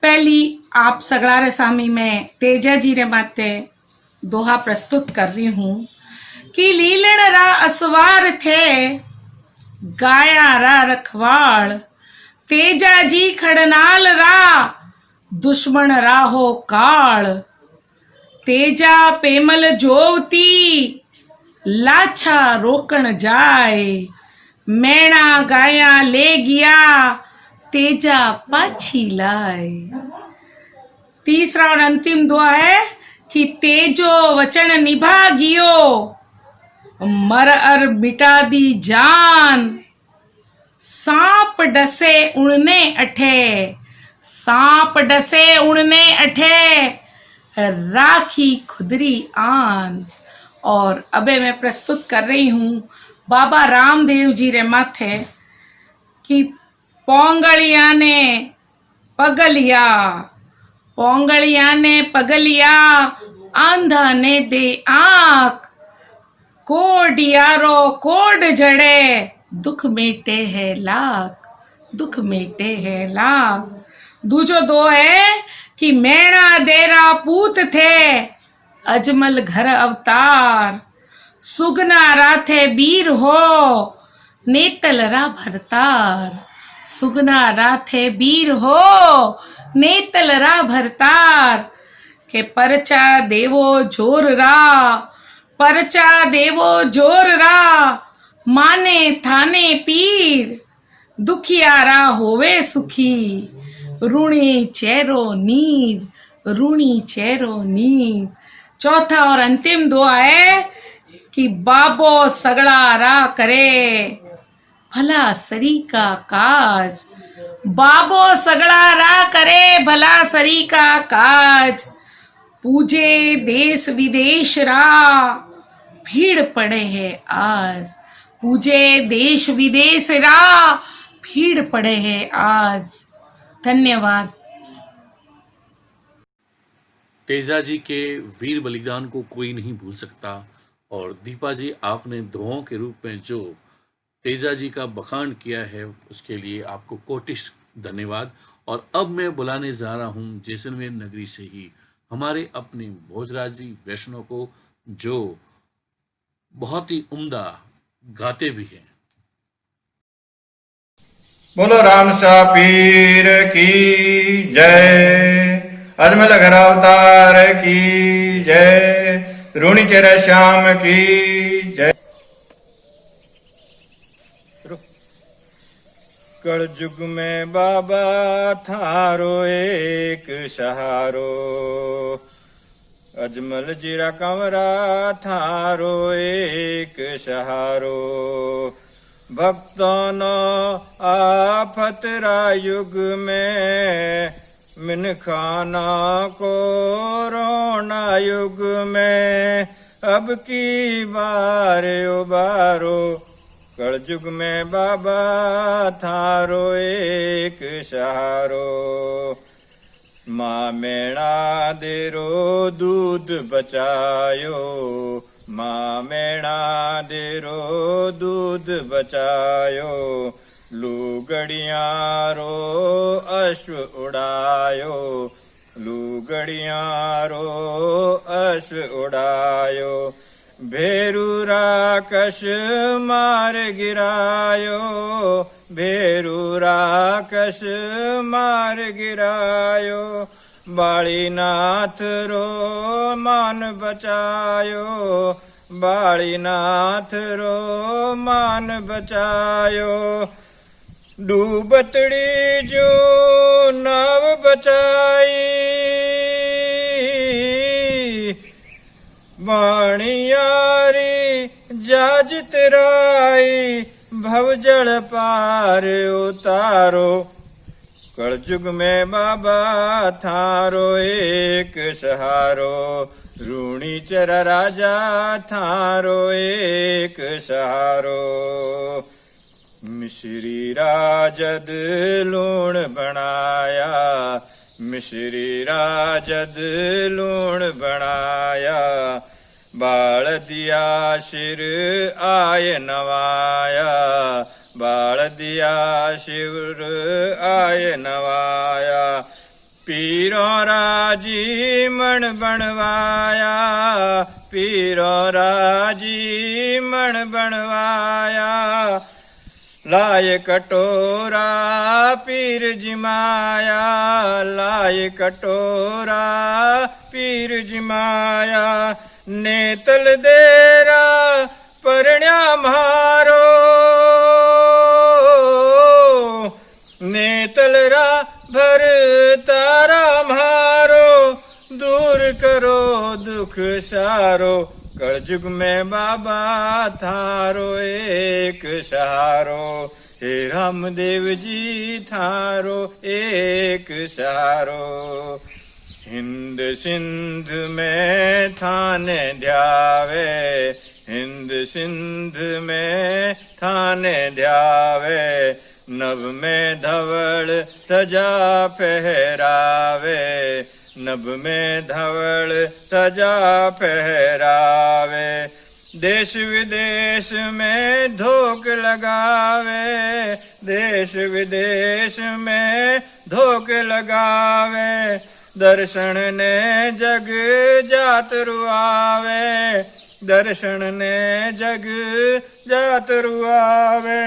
पहली आप सगड़ा रे सामी में तेजा जी रे माथे दोहा प्रस्तुत कर रही हूँ कि लीलण रा असवार थे गाया रा रखवाड़, तेजा जी खड़नाल रा दुश्मन राहो काल, तेजा पेमल जोवती लाछा रोकण जाए, मैणा गाया ले गया तेजा पाछी लाए। तीसरा और अंतिम दुआ है कि तेजो वचन निभा गियो, मर अर मिटा दी जान, सांप डसे उड़ने अठे, सांप डसे उड़ने अठे, राखी खुदरी आन। और अबे मैं प्रस्तुत कर रही हूँ बाबा रामदेव जी रे माथे कि पोंगलिया ने पगलिया, पोंगलिया ने पगलिया, आंधा ने दे आँख, कोड यारो कोड जड़े, दुख मेटे है लाख, दुख मेटे है लाख। दूजो दो है कि मैणा देरा पूत थे, अजमल घर अवतार, सुगना राथे बीर हो, नेतल रा भरतार, सुगना राथे बीर हो, नेतल रा भरतार। के परचा देवो जोर रा, परचा देवो जोर रा, माने थाने पीर, दुखियारा होवे सुखी, ऋणी चेरो नीर, ऋणी चेरो नीर। चौथा और अंतिम दुआ है कि बाबो सगड़ा रा करे भला सरी का काज, बाबो सगड़ा रा करे भला सरी का काज, पूजे देश विदेश रा भीड़ पड़े है आज, पूजे देश विदेश रा भीड़ पड़े है आज। धन्यवाद। तेजा जी के वीर बलिदान को कोई नहीं भूल सकता। और दीपा जी, आपने दुआओं के रूप में जो तेजा जी का बखान किया है उसके लिए आपको कोटिश धन्यवाद। और अब मैं बुलाने जा रहा हूँ जैसलमेर नगरी से ही हमारे अपने भोजराज जी वैष्णव को, जो बहुत ही उम्दा गाते भी हैं। बोलो राम शाह पीर की जय, अजमल घर अवतार की जय, रूणी चेहरा श्याम की जय। कल युग में बाबा थारो एक सहारो, अजमल जीरा कंवरा थारो एक सहारो, भक्तों नो आफतरा युग में, मिन खाना को रोना युग में, अब की बार उबारो, कल युग में बाबा थारो एक सहारो। माँ मेणा देरो दूध बचायो, माँ मेणा देरो दूध बचायो, लूगड़ियाँ रो अश्व उड़ायो, लूगड़ियाँ रो अश्व उड़ायो, भेरू राकश मार गिरायो, भेरू राकश मार गिरायो, बालीनाथ रो मान बचायो, बालीनाथ रो मान बचायो, डूबतड़ी जो नाव बचाई, बाणियारी जाज तेराई, भवजल पार उतारो, कल युग में बाबा थारो एक सहारो, रूणी चरा राजा थारो एक सहारो, मिश्री राजद लूण बनाया, मिश्री राजद लूण बनाया, बाल दिया सिर आय नवाया, बाल दिया सिर आय नवाया। पीरों राजी मन बनवाया, पीरों राजी मन बनवाया। लाए कटोरा पीर जिमाया, लाए कटोरा पीर जिमाया। नेतल देरा परण्या म्हारो, नेतल रा भर तारा म्हारो। दूर करो दुख सारो, कलयुग में बाबा थारो एक सहारो। हे रामदेव जी थारो एक सहारो। हिंद सिंध में थाने ध्यावे, हिंद सिंध में थाने ध्यावे। नभ में धवल तजा पहरावे, नभ में धवल तजा पहरावे। देश विदेश में धोख लगावे, देश विदेश में धोख लगावे। दर्शन ने जग जात रुआवे, दर्शन ने जग जात रुआवे।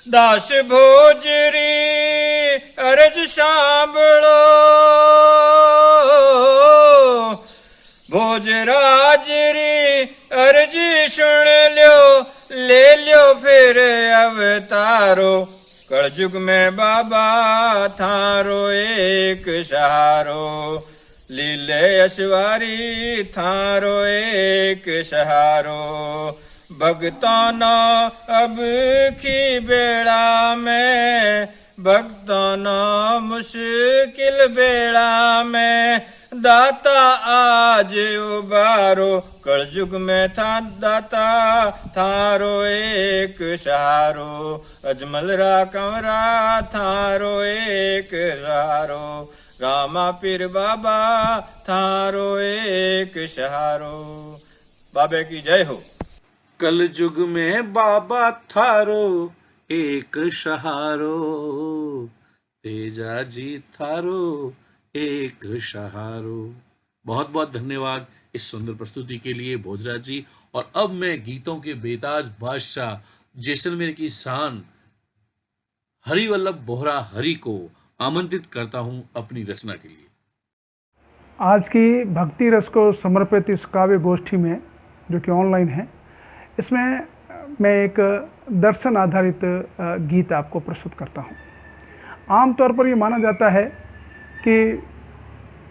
दास भोजरी अरज सांभळो, भोजराजरी अर्जी सुन ल्यो, ले ल्यो फिर अवतारो। कलयुग में बाबा थारो एक सहारो। लीले अश्वारी थारो एक सहारो। भक्तों नो अब की बेड़ा में, भक्तों नो मुश्किल बेड़ा में। दाता आज उबारो, कलयुग में था दाता थारो एक सहारो। अजमल रा कंवरा थारो एक सहारो। रामा पीर बाबा थारो एक सहारो। बाबे की जय हो। कलयुग में बाबा थारो एक सहारो, तेजा जी थारो एक सहारो। बहुत बहुत धन्यवाद इस सुंदर प्रस्तुति के लिए भोजराज जी। और अब मैं गीतों के बेताज बादशाह जैसलमेर की शान हरिवल्लभ बोहरा हरि को आमंत्रित करता हूं अपनी रचना के लिए। आज की भक्ति रस को समर्पित इस काव्य गोष्ठी में, जो कि ऑनलाइन है, इसमें मैं एक दर्शन आधारित गीत आपको प्रस्तुत करता हूँ। आमतौर पर ये माना जाता है कि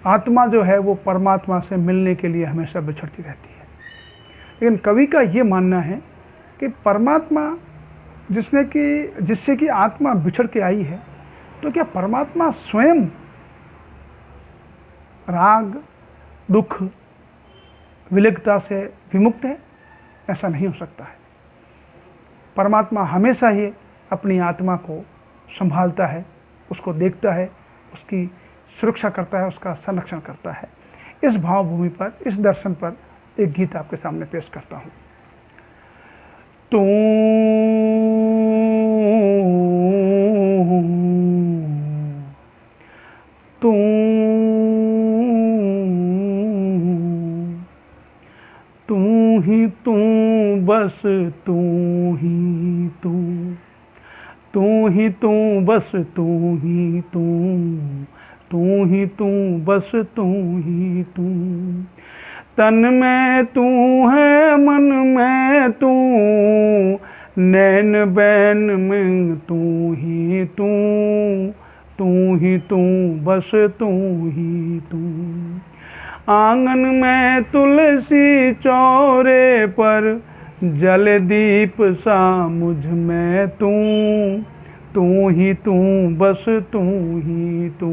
आत्मा जो है वो परमात्मा से मिलने के लिए हमेशा बिछड़ती रहती है, लेकिन कवि का ये मानना है कि परमात्मा जिससे कि आत्मा बिछड़ के आई है, तो क्या परमात्मा स्वयं राग, दुख, विलग्नता से विमुक्त है? ऐसा नहीं हो सकता है। परमात्मा हमेशा ही अपनी आत्मा को संभालता है, उसको देखता है, उसकी सुरक्षा करता है, उसका संरक्षण करता है। इस भावभूमि पर, इस दर्शन पर एक गीत आपके सामने पेश करता हूँ। तू तू तू ही तू, बस तू ही तू, तू ही तू, बस तू ही तू, तू ही तू, बस तू ही तू। तन में तू है, मन में तू, नैन बैन में तू ही तू, तू ही तू, बस तू ही तू। आंगन में तुलसी चौरे पर, जल दीप सा मुझ में तू, तू ही तू, बस तू ही तू,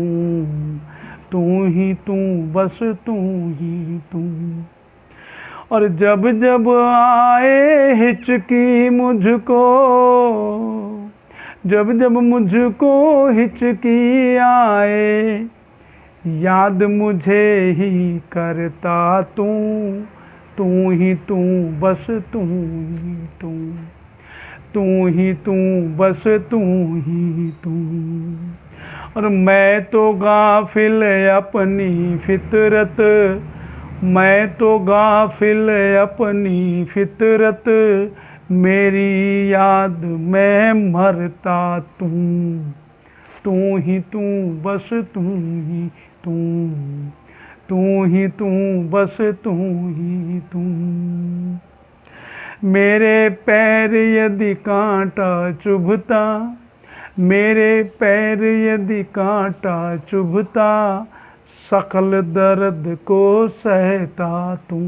तू ही तू, बस तू ही तू। और जब जब आए हिचकी मुझको, जब जब मुझको हिचकी आए, याद मुझे ही करता तू, तू ही तू बस तू ही तू, तू ही तू बस तू ही तू। और मैं तो गाफिल अपनी फितरत, मैं तो गाफिल अपनी फितरत, मेरी याद में मरता तू, तू ही तू बस तू ही तू, तू ही तू बस तू ही तू। मेरे पैर यदि कांटा चुभता, मेरे पैर यदि कांटा चुभता, सकल दर्द को सहता तू।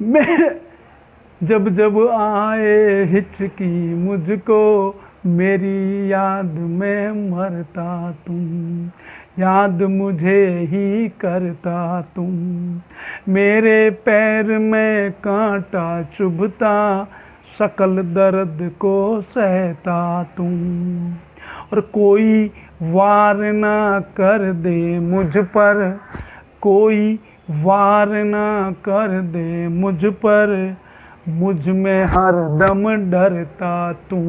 मैं जब जब आए हिचकी मुझको, मेरी याद में मरता तू, याद मुझे ही करता तू। मेरे पैर में कांटा चुभता, सकल दर्द को सहता तू। और कोई वार ना कर दे मुझ पर, कोई वार ना कर दे मुझ पर, मुझ में हर दम डरता तू,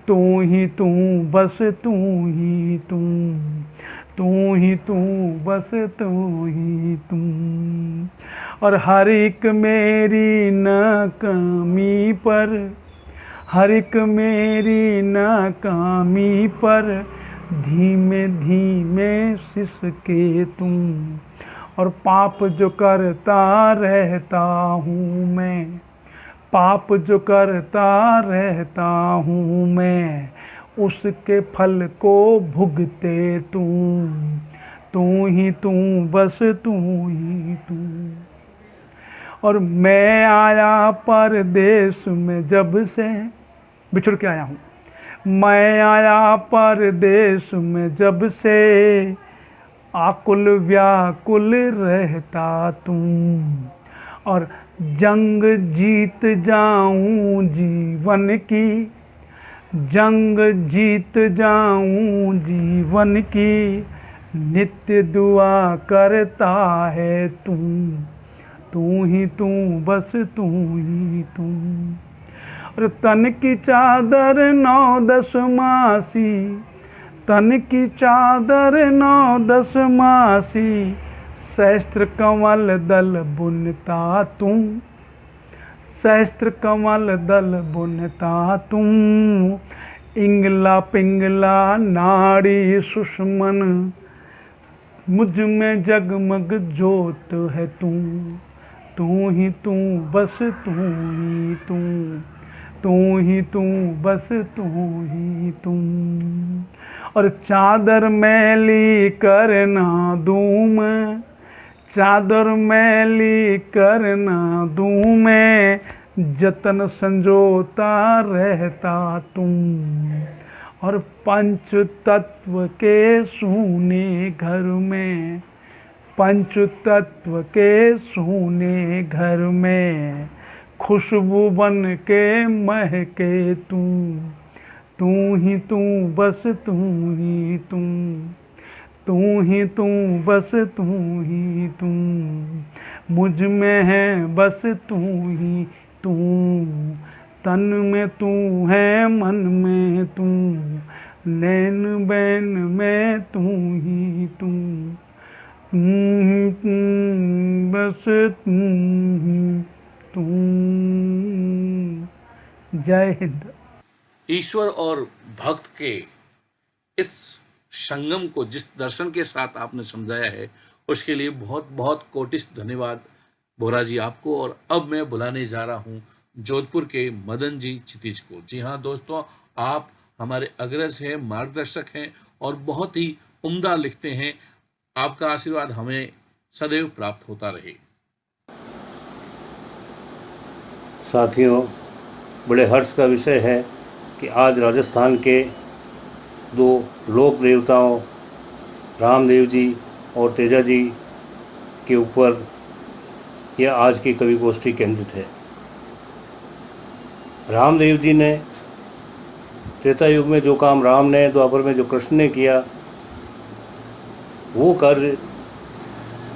तू ही तू बस तू ही तू, तू ही तू बस तू ही तू। और हर एक मेरी नाकामी पर, हर एक मेरी नाकामी पर, धीमे धीमे सिसके तू। और पाप जो करता रहता हूँ मैं, पाप जो करता रहता हूँ मैं, उसके फल को भुगते तू, तू ही तू बस तू ही तू। और मैं आया परदेश में जब से, बिछुड़ के आया हूँ, मैं आया परदेश में जब से, आकुल व्याकुल रहता तू। और जंग जीत जाऊं जीवन की, जंग जीत जाऊं जीवन की, नित्य दुआ करता है तू, तू ही तू बस तू ही तू। और तन की चादर 9-10 मासी, तन की चादर 9-10 मासी, सहस्त्र कमल दल बुनता तू, सहस्त्र कमल दल बुनता तू। इंगला पिंगला नाड़ी सुषमन, मुझ में जगमग जोत है तू, तू ही तू बस तू ही तू, तू ही तू बस तू ही तू। और चादर मैली करना दूँ मैं, चादर मैली करना दूँ मैं, जतन संजोता रहता तू। और पंच तत्व के सूने घर में, पंच तत्व के सूने घर में, खुशबू बन के महके तू, तू ही तू बस तू ही तू, तू ही तू बस तू ही तू। मुझ में है बस तू ही तू, तन में तू है मन में तू, नैन बैन में तू ही तू, बस तू ही तू। जय हिंद। ईश्वर और भक्त के इस संगम को जिस दर्शन के साथ आपने समझाया है, उसके लिए बहुत बहुत कोटिस धन्यवाद बोरा जी आपको। और अब मैं बुलाने जा रहा हूँ जोधपुर के मदन जी क्षितिज को। जी हाँ दोस्तों, आप हमारे अग्रज हैं, मार्गदर्शक हैं और बहुत ही उम्दा लिखते हैं। आपका आशीर्वाद हमें सदैव प्राप्त होता रहे। साथियों, बड़े हर्ष का विषय है कि आज राजस्थान के दो लोक देवताओं रामदेव जी और तेजा जी के ऊपर यह आज की कवि गोष्ठी केंद्रित है। रामदेव जी ने त्रेता युग में जो काम राम ने, द्वापर में जो कृष्ण ने किया, वो कार्य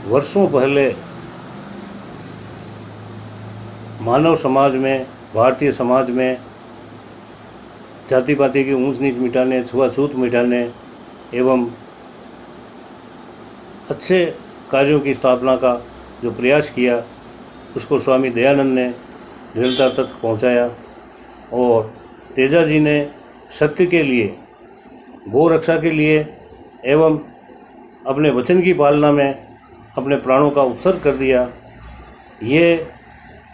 वर्षों पहले मानव समाज में, भारतीय समाज में जाति पाति की ऊंच नीच मिटाने, छुआछूत मिटाने एवं अच्छे कार्यों की स्थापना का जो प्रयास किया, उसको स्वामी दयानंद ने दृढ़ता तक पहुंचाया। और तेजा जी ने सत्य के लिए, गौ रक्षा के लिए एवं अपने वचन की पालना में अपने प्राणों का उत्सर्ग कर दिया। ये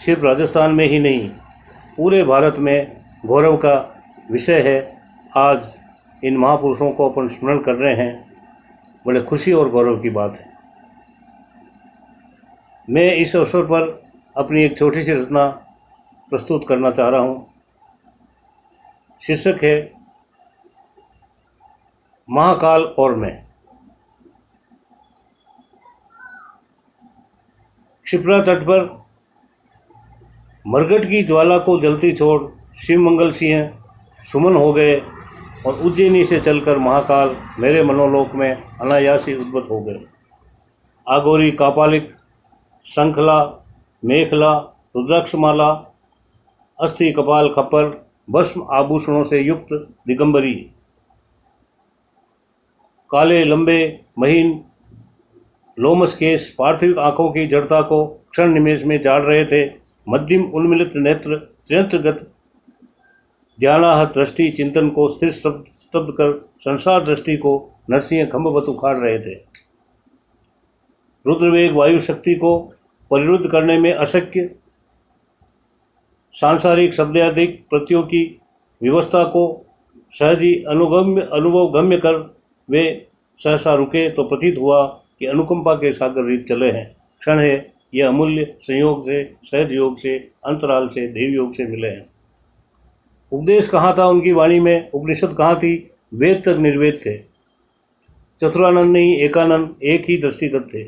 सिर्फ राजस्थान में ही नहीं, पूरे भारत में गौरव का विषय है। आज इन महापुरुषों को अपन स्मरण कर रहे हैं, बड़े खुशी और गौरव की बात है। मैं इस अवसर पर अपनी एक छोटी सी रचना प्रस्तुत करना चाह रहा हूँ। शीर्षक है महाकाल और मैं। क्षिप्रा तट पर मरघट की ज्वाला को जलती छोड़ शिव मंगल सिंह सुमन हो गए और उज्जैनी से चलकर महाकाल मेरे मनोलोक में अनायास ही उद्भूत हो गए। आगोरी, कापालिक, शंखला, मेखला, रुद्राक्षमाला, अस्थि कपाल खप्पर, भस्म आभूषणों से युक्त दिगंबरी, काले लंबे महीन लोमस केस पार्थिव आंखों की जड़ता को क्षण निमेष में झाड़ रहे थे। मध्यम उन्मिलित नेत्र त्रिनेत्रगत ध्यानाहत दृष्टि चिंतन को स्थिर स्तब्ध कर संसार दृष्टि को नरसिंह खंभवत उखाड़ रहे थे। रुद्रवेग वायु शक्ति को परिरुद्ध करने में अशक्य सांसारिक शब्दाधिक प्रत्ययों की व्यवस्था को सहज ही अनुभवगम्य कर वे सहसा रुके तो प्रतीत हुआ कि अनुकंपा के सागर रीत चले हैं। क्षण है, यह अमूल्य संयोग से, सहज योग से, अंतराल से, देव योग से मिले हैं। उपदेश कहाँ था उनकी वाणी में, उपनिषद कहाँ थी, वेद तक निर्वेद थे। चतुरानंद नहीं एकानंद एक ही दृष्टिगत थे।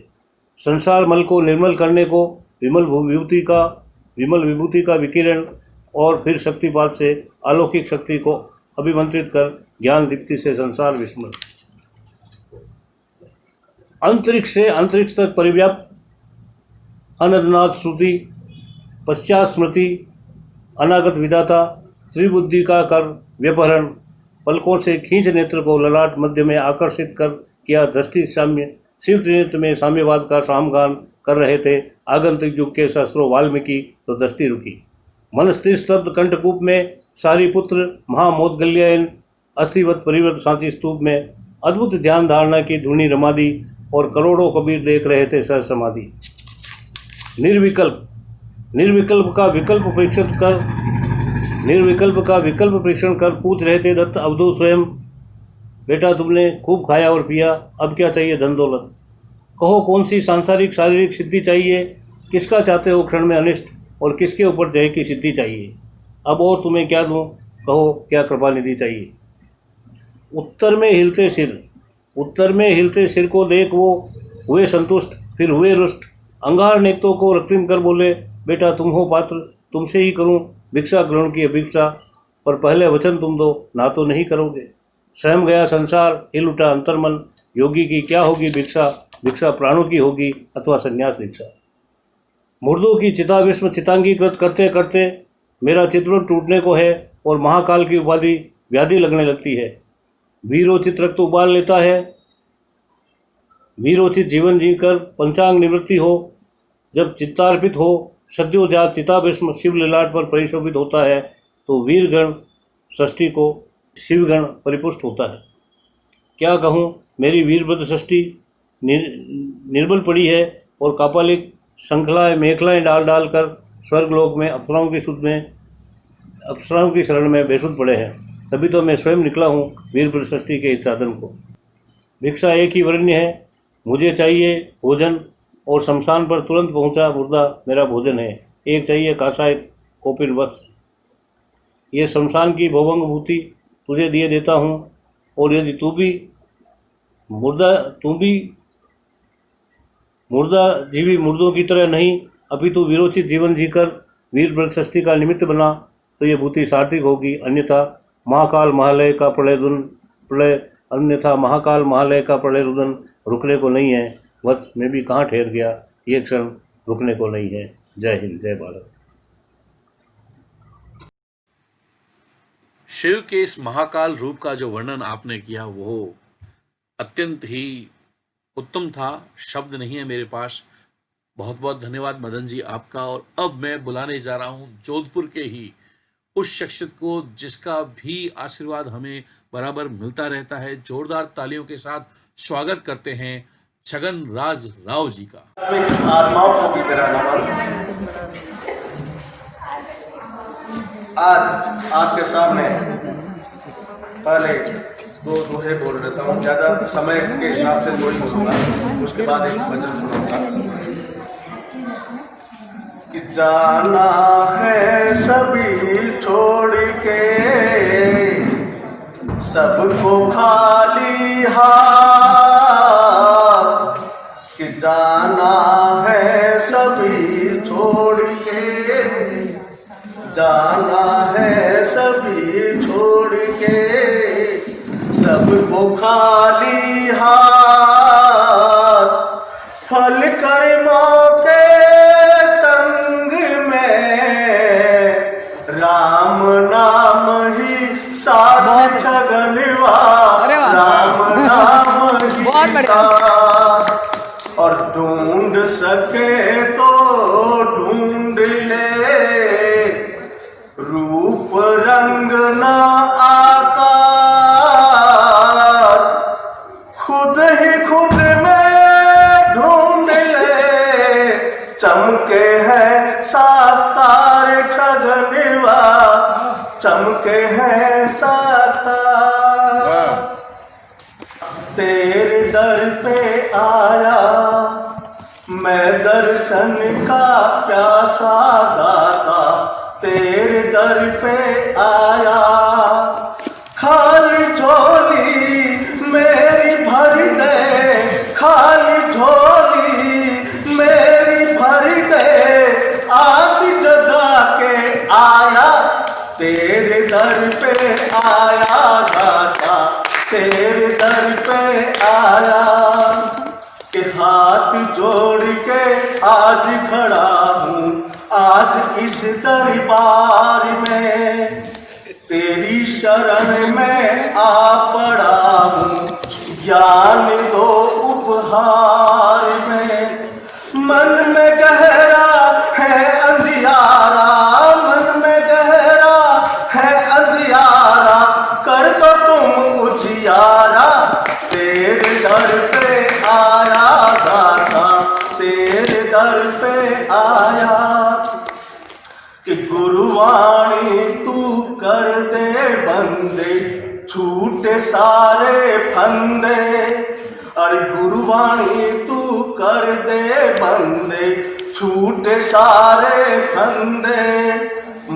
संसार मल को निर्मल करने को विमल विभूति का विकिरण और फिर शक्तिपात से अलौकिक शक्ति को अभिमंत्रित कर ज्ञान दीप्ति से संसार विस्मृत, अंतरिक्ष से अंतरिक्ष तक परिव्याप्त अनदनाथ श्रुति, पश्चात स्मृति, अनागत विधाता, त्रिबुद्धि का कर व्यपहरण, पलकों से खींच नेत्र को ललाट मध्य में आकर्षित कर किया दृष्टि साम्य। शिव त्रिनेत्र में साम्यवाद का सामगान कर रहे थे। आगंतुक युग के शास्त्रों वाल्मीकि तो दृष्टि रुकी। मन स्थिर स्तब्ध कंठकूप में सारीपुत्र महामोदगल्यायन अस्थिवत परिवृत सांची स्तूप में अद्भुत ध्यान धारणा की धुनी रमा दी और करोड़ों कबीर देख रहे थे सह समाधि। निर्विकल्प का विकल्प परीक्षण कर पूछ रहे थे दत्त अवधूत स्वयं, बेटा तुमने खूब खाया और पिया, अब क्या चाहिए धन दौलत? कहो कौन सी सांसारिक शारीरिक सिद्धि चाहिए, किसका चाहते हो क्षण में अनिष्ट और किसके ऊपर जय की सिद्धि चाहिए? अब और तुम्हें क्या दूं, कहो क्या कृपा निधि चाहिए? उत्तर में हिलते सिर को देख वो हुए संतुष्ट, फिर हुए रुष्ट। अंगार नेत्रों को रक्तिम कर बोले, बेटा तुम हो पात्र, तुमसे ही करूं भिक्षा ग्रहण की अभिक्षा, पर पहले वचन तुम दो, ना तो नहीं करोगे। सहम गया संसार, हिल उठा अंतर्मन, योगी की क्या होगी भिक्षा, भिक्षा प्राणों की होगी अथवा संन्यास दीक्षा। मुर्दों की चिता विस्म चितांगीकृत करते करते मेरा चित्रवत टूटने को है और महाकाल की उपाधि व्याधि लगने लगती है। वीरोचित रक्त उबाल लेता है, वीरोचित जीवन जीकर पंचांग निवृत्ति हो, जब चित्तार्पित हो सद्यो जात चिता विस्म शिव ललाट पर परिशोभित होता है तो वीरगण षष्ठी को शिवगण परिपुष्ट होता है। क्या कहूँ, मेरी वीरभद्र षष्ठी निर्बल पड़ी है और कापालिक श्रृंखलाएँ मेखलाएँ डाल डाल कर स्वर्गलोक में अप्सराओं की शरण में बेसुध पड़े हैं। तभी तो मैं स्वयं निकला हूँ वीरभद्र षष्ठी के इस साधन को। भिक्षा एक ही वरण्य है, मुझे चाहिए भोजन और शमशान पर तुरंत पहुँचा मुर्दा मेरा भोजन है। एक चाहिए कासाय कोपिन वस्त्र, ये शमशान की भवंग भूति तुझे दिए देता हूँ। और यदि तू भी मुर्दा जीवी मुर्दों की तरह नहीं, अपितु विरोचित जीवन जीकर वीरभद्र षष्ठी का निमित्त बना तो ये भूति सार्थक होगी। अन्यथा महाकाल महालय का प्रलय रुदन रुकने को नहीं है। वर्ष में भी कहाँ ठहर गया, ये क्षण रुकने को नहीं है। जय हिंद, जय भारत। शिव के इस महाकाल रूप का जो वर्णन आपने किया वो अत्यंत ही उत्तम था, शब्द नहीं है मेरे पास। बहुत बहुत धन्यवाद मदन जी आपका। और अब मैं बुलाने जा रहा हूँ जोधपुर के ही उस शख्सियत को जिसका भी आशीर्वाद हमें बराबर मिलता रहता है। जोरदार तालियों के साथ स्वागत करते हैं छगन राज राव जी का। आत्माओं को भी मेरा नमन। आज आपके सामने पहले दो दोहे बोल देता हूँ, ज्यादा समय के हिसाब से दो ही बोलूंगा, उसके बाद एक भजन सुनाऊंगा। कि जाना है सभी छोड़ के सबको खाली हाथ, कि जाना है सभी छोड़ के, जाना है सभी छोड़ के सबको खाली हाथ, फल कर्मों के संग में राम नाम ही साथ छगनवा, राम नाम ही साथ। और ढूंढ सके तो ढूंढ ले रूप रंग न आकार, खुद ही खुद में ढूंढ ले चमके है साकार छगनवा, चमके है साकार। तेरे दर पे आया मैं दर्शन का प्यासा दाता, तेरे दर पे आया खाली झोली मेरी भर दे, खाली झोली मेरी भर दे, आस जगा के आया तेरे दर पे आया दाता, तेरे दर पे आया। के हाथ जोड़ के आज खड़ा हूँ, आज इस दरबार में तेरी शरण में आ पड़ा हूँ, ज्ञान दो उपहार में। मन में गहरा है अंधियारा, मन में गहरा है अंधियारा, कर दो तुम उजियारा, तेरे दर पे आया दाता, तेरे दर पे आया। कि गुरुवाणी तू कर दे बंदे, छूटे सारे फंदे, अरे गुरुवाणी तू कर दे बंदे, छूटे सारे फंदे।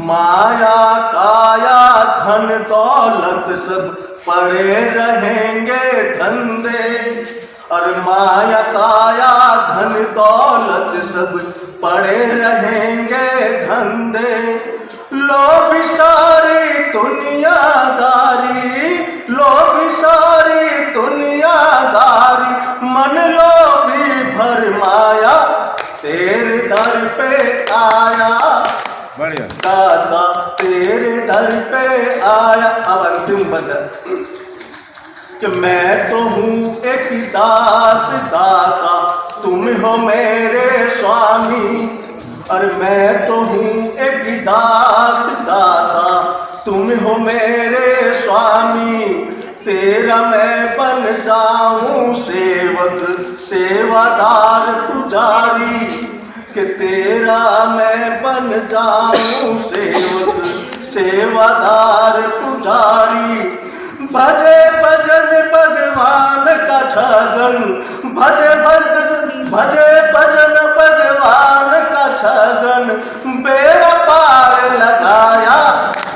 माया काया धन दौलत सब पड़े रहेंगे धंधे, और माया काया धन दौलत सब पड़े रहेंगे धंधे। लोभ सारी दुनियादारी, लोभ सारी दुनियादारी, मन लोभी भर माया, तेरे दर पे आया बढ़िया दादा, तेरे दर पे आया। अब अंतिम बदल कि मैं तो हूँ एक दास दाता, तुम हो मेरे स्वामी, और मैं तो हूँ एक दास दाता, तुम हो मेरे स्वामी। तेरा मैं बन जाऊं सेवक सेवादार पुजारी, कि तेरा मैं बन जाऊं सेवक सेवादार पुजारी। भजे भजन भगवान का छगन, भजे भजन भगवान का छगन, बेड़ा पार लगाया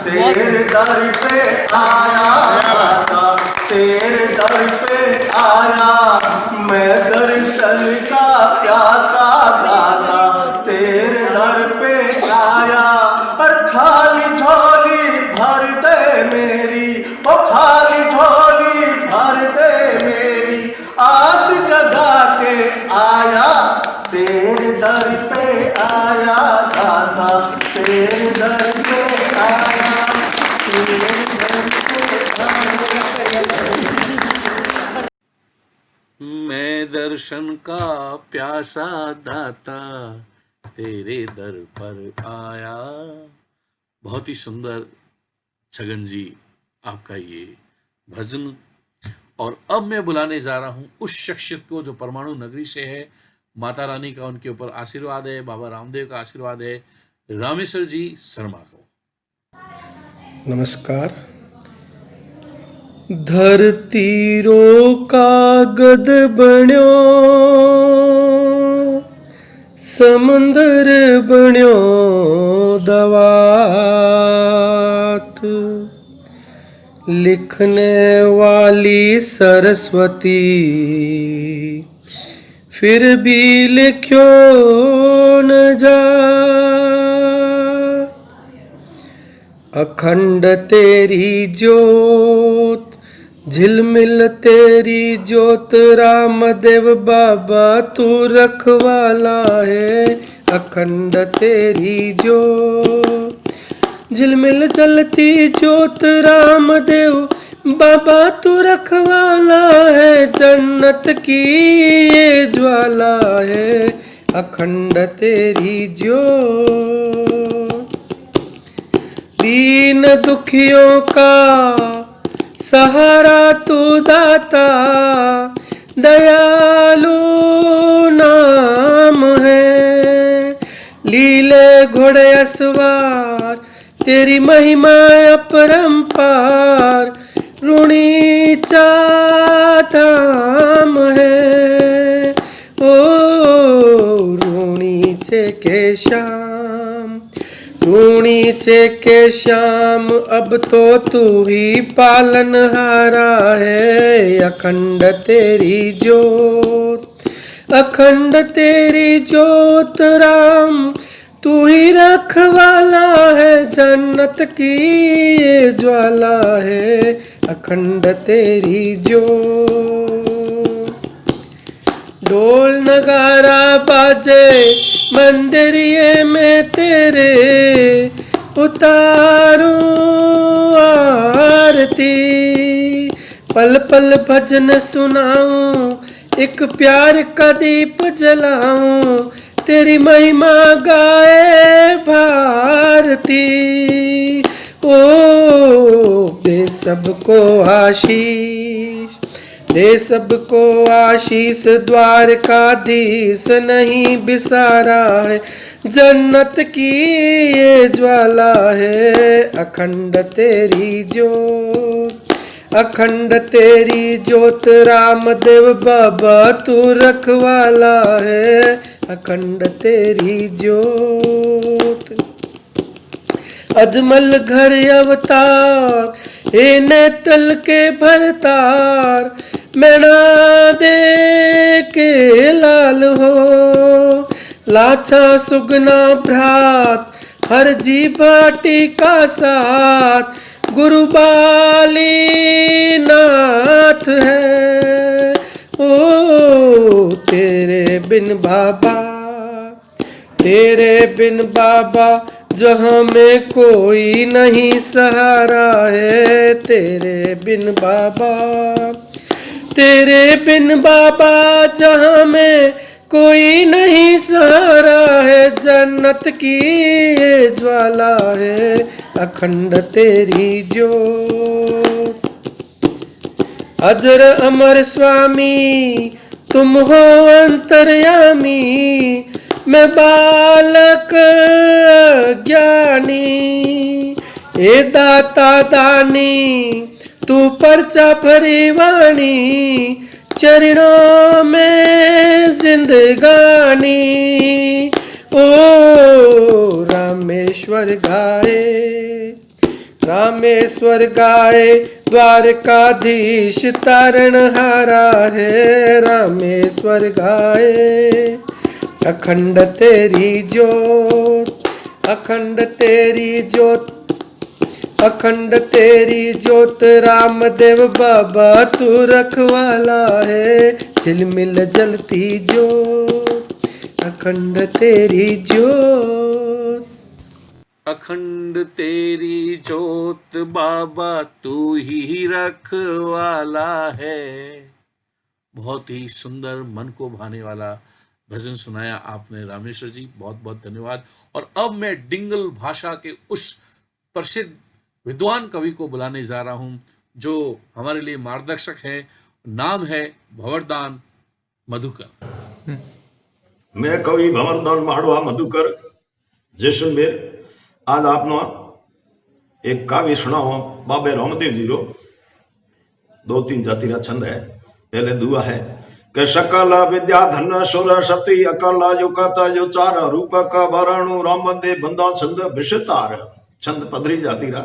तेरे दर पे आया दाता, तेरे दर पे आया मैं दर्शन का प्यासा दाता, तेरे दर पे आया। और खाली झोली भर दे मेरी, ओ खाली झोली भर दे मेरी, आस जगा के आया, तेरे दर पे आया दाता, तेरे दर पे आया, तेरे दर पे आया। मैं दर्शन का प्यासा दाता तेरे दर पर आया। बहुत ही सुंदर छगन जी आपका ये भजन। और अब मैं बुलाने जा रहा हूँ उस शख्सियत को जो परमाणु नगरी से है। माता रानी का उनके ऊपर आशीर्वाद है, बाबा रामदेव का आशीर्वाद है। रामेश्वर जी शर्मा को नमस्कार। धरती रो कागद बण्यो, समुंदर बण्यो दवात, लिखने वाली सरस्वती फिर भी लिख्यो न जा। अखंड तेरी ज्योत, झिलमिल तेरी ज्योत, रामदेव बाबा तू रखवाला है। अखंड तेरी ज्योत, झिलमिल जलती ज्योत, रामदेव बाबा तू रखवाला है। जन्नत की ये ज्वाला है, अखंड तेरी ज्योत। दीन दुखियों का सहारा तू दाता, दयालु नाम है। लीले घोड़े असवार, तेरी महिमा अपरंपार, ऋणीचा धाम है। ओ ऋणीचे के श्याम, ऋणीचे के श्याम, अब तो तू ही पालनहारा है। अखंड तेरी ज्योत, अखंड तेरी ज्योत, राम तू ही रखवाला है। जन्नत की ये ज्वाला है, अखंड तेरी ज्योत। ढोल नगारा बाजे मंदिरिये में तेरे, उतारूं आरती। पल पल भजन सुनाऊं, एक प्यार का दीप जलाऊं, तेरी महिमा गाए भारती। ओ दे सबको आशीष, दे सबको आशीष, द्वारकाधीश नहीं बिसारा है। जन्नत की ये ज्वाला है, अखंड तेरी ज्योत, अखंड तेरी ज्योत, रामदेव बाबा तू रखवाला है। अखंड तेरी ज्योत। अजमल घर अवतार, हे नेतल के भरतार, मैना दे के लाल हो। लाछा सुगना भ्रात, हर जी भाटी का साथ, गुरु बाली नाथ है। ओ तेरे बिन बाबा, तेरे बिन बाबा जहाँ में कोई नहीं सहारा है। तेरे बिन बाबा, तेरे बिन बाबा जहाँ में कोई नहीं सहारा है। जन्नत की ये ज्वाला है, अखंड तेरी ज्योत। अजर अमर स्वामी तुम हो अंतर्यामी, मैं बालक ज्ञानी। ए दाता दानी तू परचा भरी वाणी, चरणों में जिंदगानी। ओ रामेश्वर गाए, रामेश्वर गाए, द्वारकाधीश तारणहारा है। रामेश्वर गाए, अखंड तेरी ज्योत, अखंड तेरी ज्योत, अखंड तेरी ज्योत। रामदेव बाबा तू रखवाला है। झिलमिल जलती ज्योत अखंड तेरी ज्योत। अखंड तेरी जोत बाबा तू ही रखवाला है। बहुत ही सुंदर मन को भाने वाला भजन सुनाया आपने रामेश्वर जी, बहुत बहुत धन्यवाद। और अब मैं डिंगल भाषा के उस प्रसिद्ध विद्वान कवि को बुलाने जा रहा हूं जो हमारे लिए मार्गदर्शक है। नाम है भंवरदान मधुकर। मैं कवि भंवरदान माड़वा मधुकर जैसलमेर आज आपनो एक काव्य सुनाओ बाबे रामदेव जी रो। 2-3 जातिरा छंद है। पहले दुआ है कि सकल विद्या धन सुर सती अकल युकत युचार रूपक वरणु रामदेव बंदा छंद विषतार। छंद पधरी जातिरा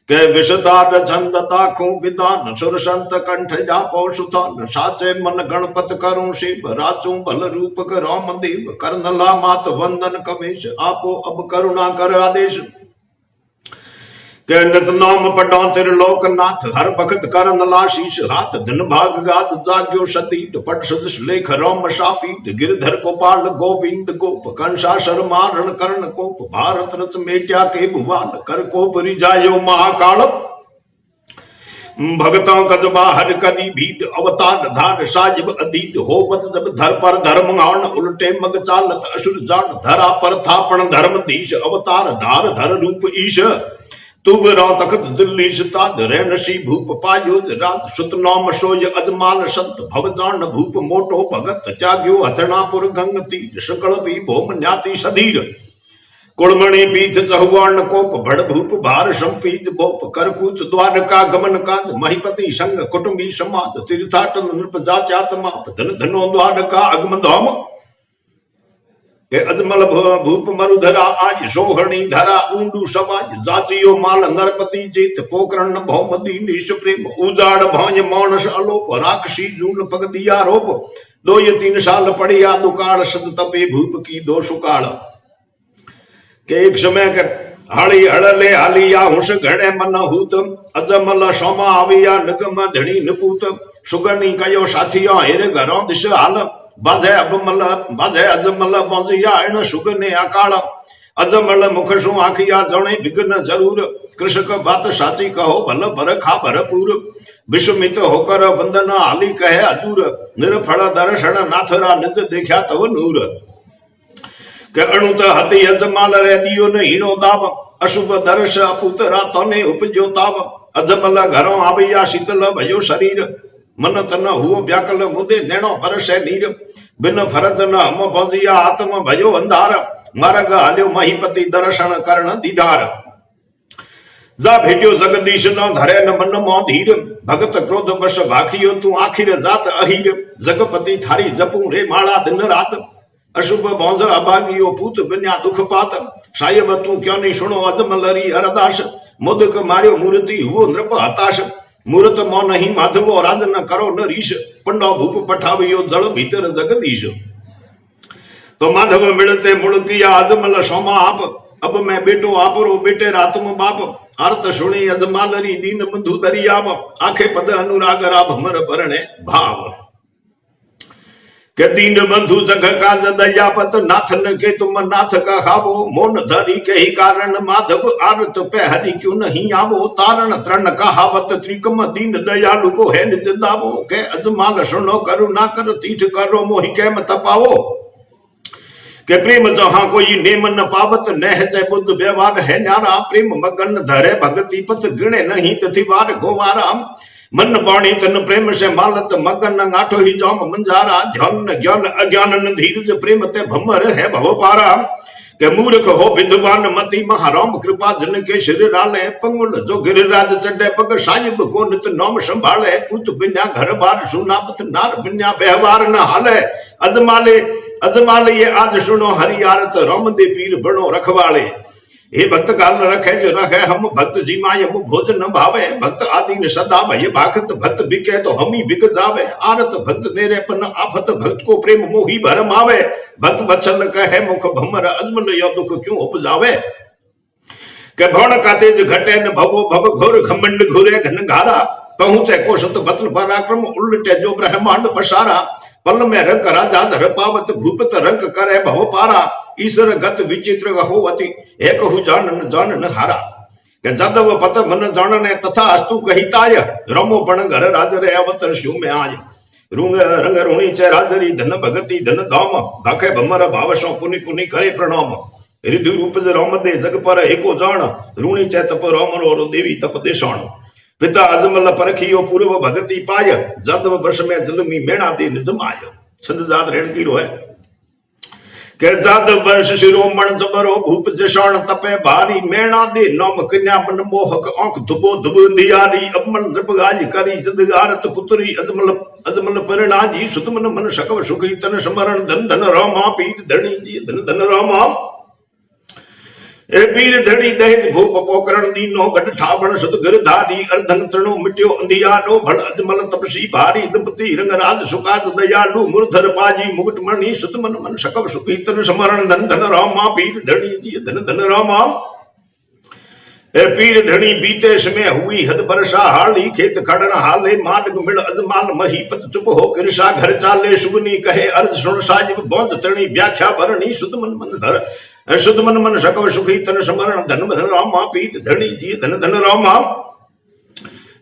के विषतार छंद ताखू विदान सुर संत कंठ जापो सुतान साचे मन गणपत करूं शिव राचू भल रूपक रामदेव करनला मात वंदन कमेश आपो अब करुणा कर आदेश के नित नाम पढ़ा त्रिलोकनाथ हर भक्त करन लाशीष हाथ दिन भाग गात जाग्यो सतीत पट सदृश लेख राम शापीत गिरधर गोपाल गोविंद गोप कंसासर मारण कर्ण कोप भारत रच मेट्या के भुवाल कर कोप रिजायो महाकाल भगतों कजबा हर कदी भीट अवतार धार साजिब अदीत होवत जब धर पर धर्म आण उल्टे मग चालत असुर जान धरा पर थापण धर्मधीश अवतार धार धर रूप ईश तुब राव तखत दिल्ली सिता धरे नसी भूप पायो रात सुत नाम सोय अजमाल संत भवजान भूप मोटो भगत त्याग्यो हथनापुर गंग तीर सकल पी भोम न्याति सधीर कुड़मणि पीठ चहुआन कोप भड़ भूप भार संपीत भोप करकूच द्वारका गमन काज महिपति संग कुटुंबी समाज तीर्थाटन नृप जात्यात्मा धन धनो द्वारका अगम धाम के अजमल भूप मरुधरा आज सोहणी धरा ऊंडू समाज जाचियो माल नरपति जीत पोकरण भौमदी निश प्रेम उजाड़ भांज मानस अलोप राक्षसी जून पग दिया रोप 2-3 साल पड़िया दुकाल सद तपे भूप की 2 सुकाल के एक समय के हड़ी हड़ले हालिया हुस घड़े मन हूत अजमल सोमा आविया निगम धणी निपूत सुगनी कयो साथिया हेर घरों दिश हाल बाजे अजमल बाजिया इन सुगने अकाल अजमल मुख सु आखिया जणे विघ्न जरूर कृषक बात साची कहो भल भर खा भरपूर विस्मित होकर वंदन हाली कहे अजूर निरफल दर्शन नाथरा निज देखा तव नूर के अणुत हति अजमल रे दियो न हीनो दाव अशुभ दर्श पुतरा तने उपजो ताव अजमल घरों आविया शीतल भयो शरीर मन तन हुओ व्याकल मुदे नैणो परसे नीर बिन फरज न हम बजिया आत्म भयो अंधार मार्ग हाल्यो महिपति दर्शन करण दीदार जा भेट्यो जगदीश न धरे न मन मो धीर भगत क्रोध बस भाखियो तू आखिर जात अहीर जगपति थारी जपू रे माला दिन रात अशुभ भौंज अभागियो पूत बिन्या दुख पात साहिब तू क्यों नहीं सुनो अजमलरी अरदास मुदक मार्यो मूर्ति हुओ नृप हताश मूर्त मो नहीं माधवो राज न करो न रीश पंडो भूप पठावियो जल भीतर जगदीश तो माधव मिलते मुड़किया अजमल सोमा आप अब मैं बेटो आपरो बेटे रातम बाप आर्त सुनी अजमालरी दीन बंधु दरियाव आखे पद अनुराग राभ हमर भरणे भाव के दीन बंधु जग का दयापत नाथन के तुम नाथ का खावो मोन धरी के ही कारण माधव आरत पे हरि क्यों नहीं आवो तारण तरण कहावत त्रिकम दीन दयालु को है निज दावो के अजमाल सुनो करुणा कर तीठ करो मोहि के मत पावो के प्रेम जहां कोई नेम न पावत नह जय बुद्ध व्यवहार है न्यारा प्रेम मगन धरे भगति पत गिणे नहीं तिथिवार गोवारा मन बाणी तन प्रेम से मालत मगन गाठो ही जाम मंजारा ध्यान ज्ञान अज्ञान धीरज प्रेम ते भमर है भव पारा के मूर्ख हो विद्वान मति महाराम कृपा जन के सिर डाले पंगुल जो गिरिराज चढ़े पग साहिब को नित नाम संभाले पुत बिन्या घर बार सुनापत नार बिन्या व्यवहार न हाले अजमाले ये आज सुनो हरि आरत राम दे पीर बनो रखवाले हे भक्त काल रखे जो रखे हम भक्त जी माय भोजन भावे भक्त आदि ने सदा भय भाखत भक्त बिके तो हम ही बिक जावे आरत भक्त मेरे पन आफत भक्त को प्रेम मोही भरम आवे भक्त बचन कहे मुख भमर अजमल यो दुख क्यों उपजावे के भण का तेज घटे न भवो भव घोर घमंड घुरे घन घारा पहुंचे कोशत बतल पराक्रम उल्टे जो ब्रह्मांड पसारा पल में रंक राजा धर पावत भूपत रंक करे भव पारा ईश्वर गत विचित्र हो अति एक हु जानन हारा के जादव पत मन जानने तथा अस्तु कहिताय रमो पण घर राज रे अवतर शिव में आय रुंग रंग रुणी च राजरी धन भगति धन धाम भाखे भमर भावसो पुनि पुनि करे प्रणाम हृदय रूप राम दे जग पर एको जान रुणी च तप राम और देवी तप देशाण पिता अजमल परखियो पूर्व भगति पाय जादव वर्ष में जुलमी मेणा दे निजमाय छंद जात रेण की रोय के जादव वर्ष शिरोमण जबरो भूप जशान तपे भारी मेणा दे नौम कन्या मन मोहक आंख दुबो दुबो दियारी अमल नृपगाज करी जदगारत पुत्री अजमल परिणाजी सुतमन मन सकव सुखी तन स्मरण धन धन रामा पीर धनी जी धन धन रामा ए पीर धनी दहित भूप पोकरण दीनो गढ़ ठाबण सुत गिरधारी अर्धंग तृणो मिट्यो अंधियाडो भड़ अजमल तपसी भारी दंपति रंगराज सुकात दयालु मुरधर पाजी मुकुट मणि सुत मन मन सकव सुखी तन स्मरण धन धन रामा पीर धनी जी धन धन रामा ए पीर धनी बीते समय हुई हद वर्षा हाली खेत खड़न हाले मार्ग मिल अजमाल महीपत चुप हो कृषा घर चाले सुगनी कहे अर्ज सुन साजिब बौंद तणी व्याख्या भरणी सुध मन मन धर शुद्ध मन मन सकव सुखी तन स्मरण धन धन रामा पीर धनी जी धन धन रामा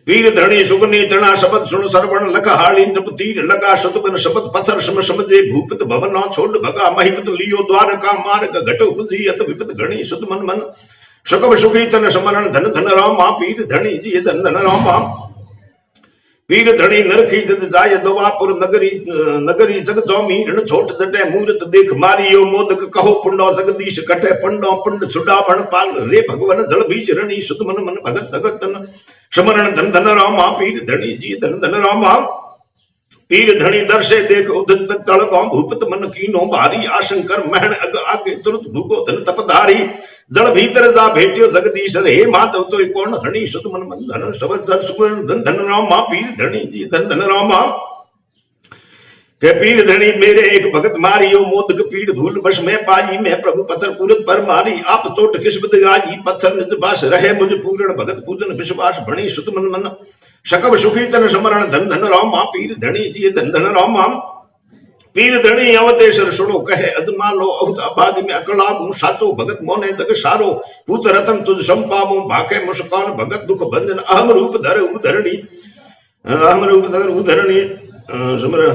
पीर धनी सुगनी तना शब्द सुन सरवण लख हाली नृप तीर लगा सुतबन शब्द पत्थर सम समझे भूपत भवन छोड़ भगा महिपत लियो द्वारका मार्ग घट उपजी अत विपत गणी शुद्ध मन मन सकव सुखी तन स्मरण धन धन रामा पीर धनी जी धन धन रामा पीर धनी नरखी जद जाय दवापुर नगरी जग जौमी ऋण छोट जटे मूर्त देख मारियो मोदक कहो पुंडो जगदीश कटे पंडो पुंड छुडावण पाल रे भगवन जल बीच रणि सुत मन मन भगत भगत तन स्मरण धन धन रामा पीर धनी जी धन धन रामा पीर धनी दर्शे देख उदत तल गौ भूपत मन कीनो भारी आशंकर महन अग आगे तुरत भूगो धन तपधारी जल भीतर जा भेटियो जगदीश हे माधव तो कौन हणी सुत मन मन धन शब्द जल सुगन धन धन रामा पीर धनी जी धन धन रामा के पीर धनी मेरे एक भगत मारियो मोदक पीड़ धूल बस में पाई मैं प्रभु पत्थर पूरत पर मारी आप चोट किस्मत गाजी पत्थर निज बास रहे मुझ पूर्ण भगत पूजन विश्वास भणी सुत मन मन सकव सुखी तन स्मरण धन धन रामा पीर धनी जी धन धन रामा पीर धनी अवतेश्वर सुनो कहे अदमालो अहुत अभाग में अकलाबू साचो भगत मोने तक सारो पूत रतन तुझ संपावू भाखे मुस्कान भगत दुख भंजन अहम रूप धर उधरणी समर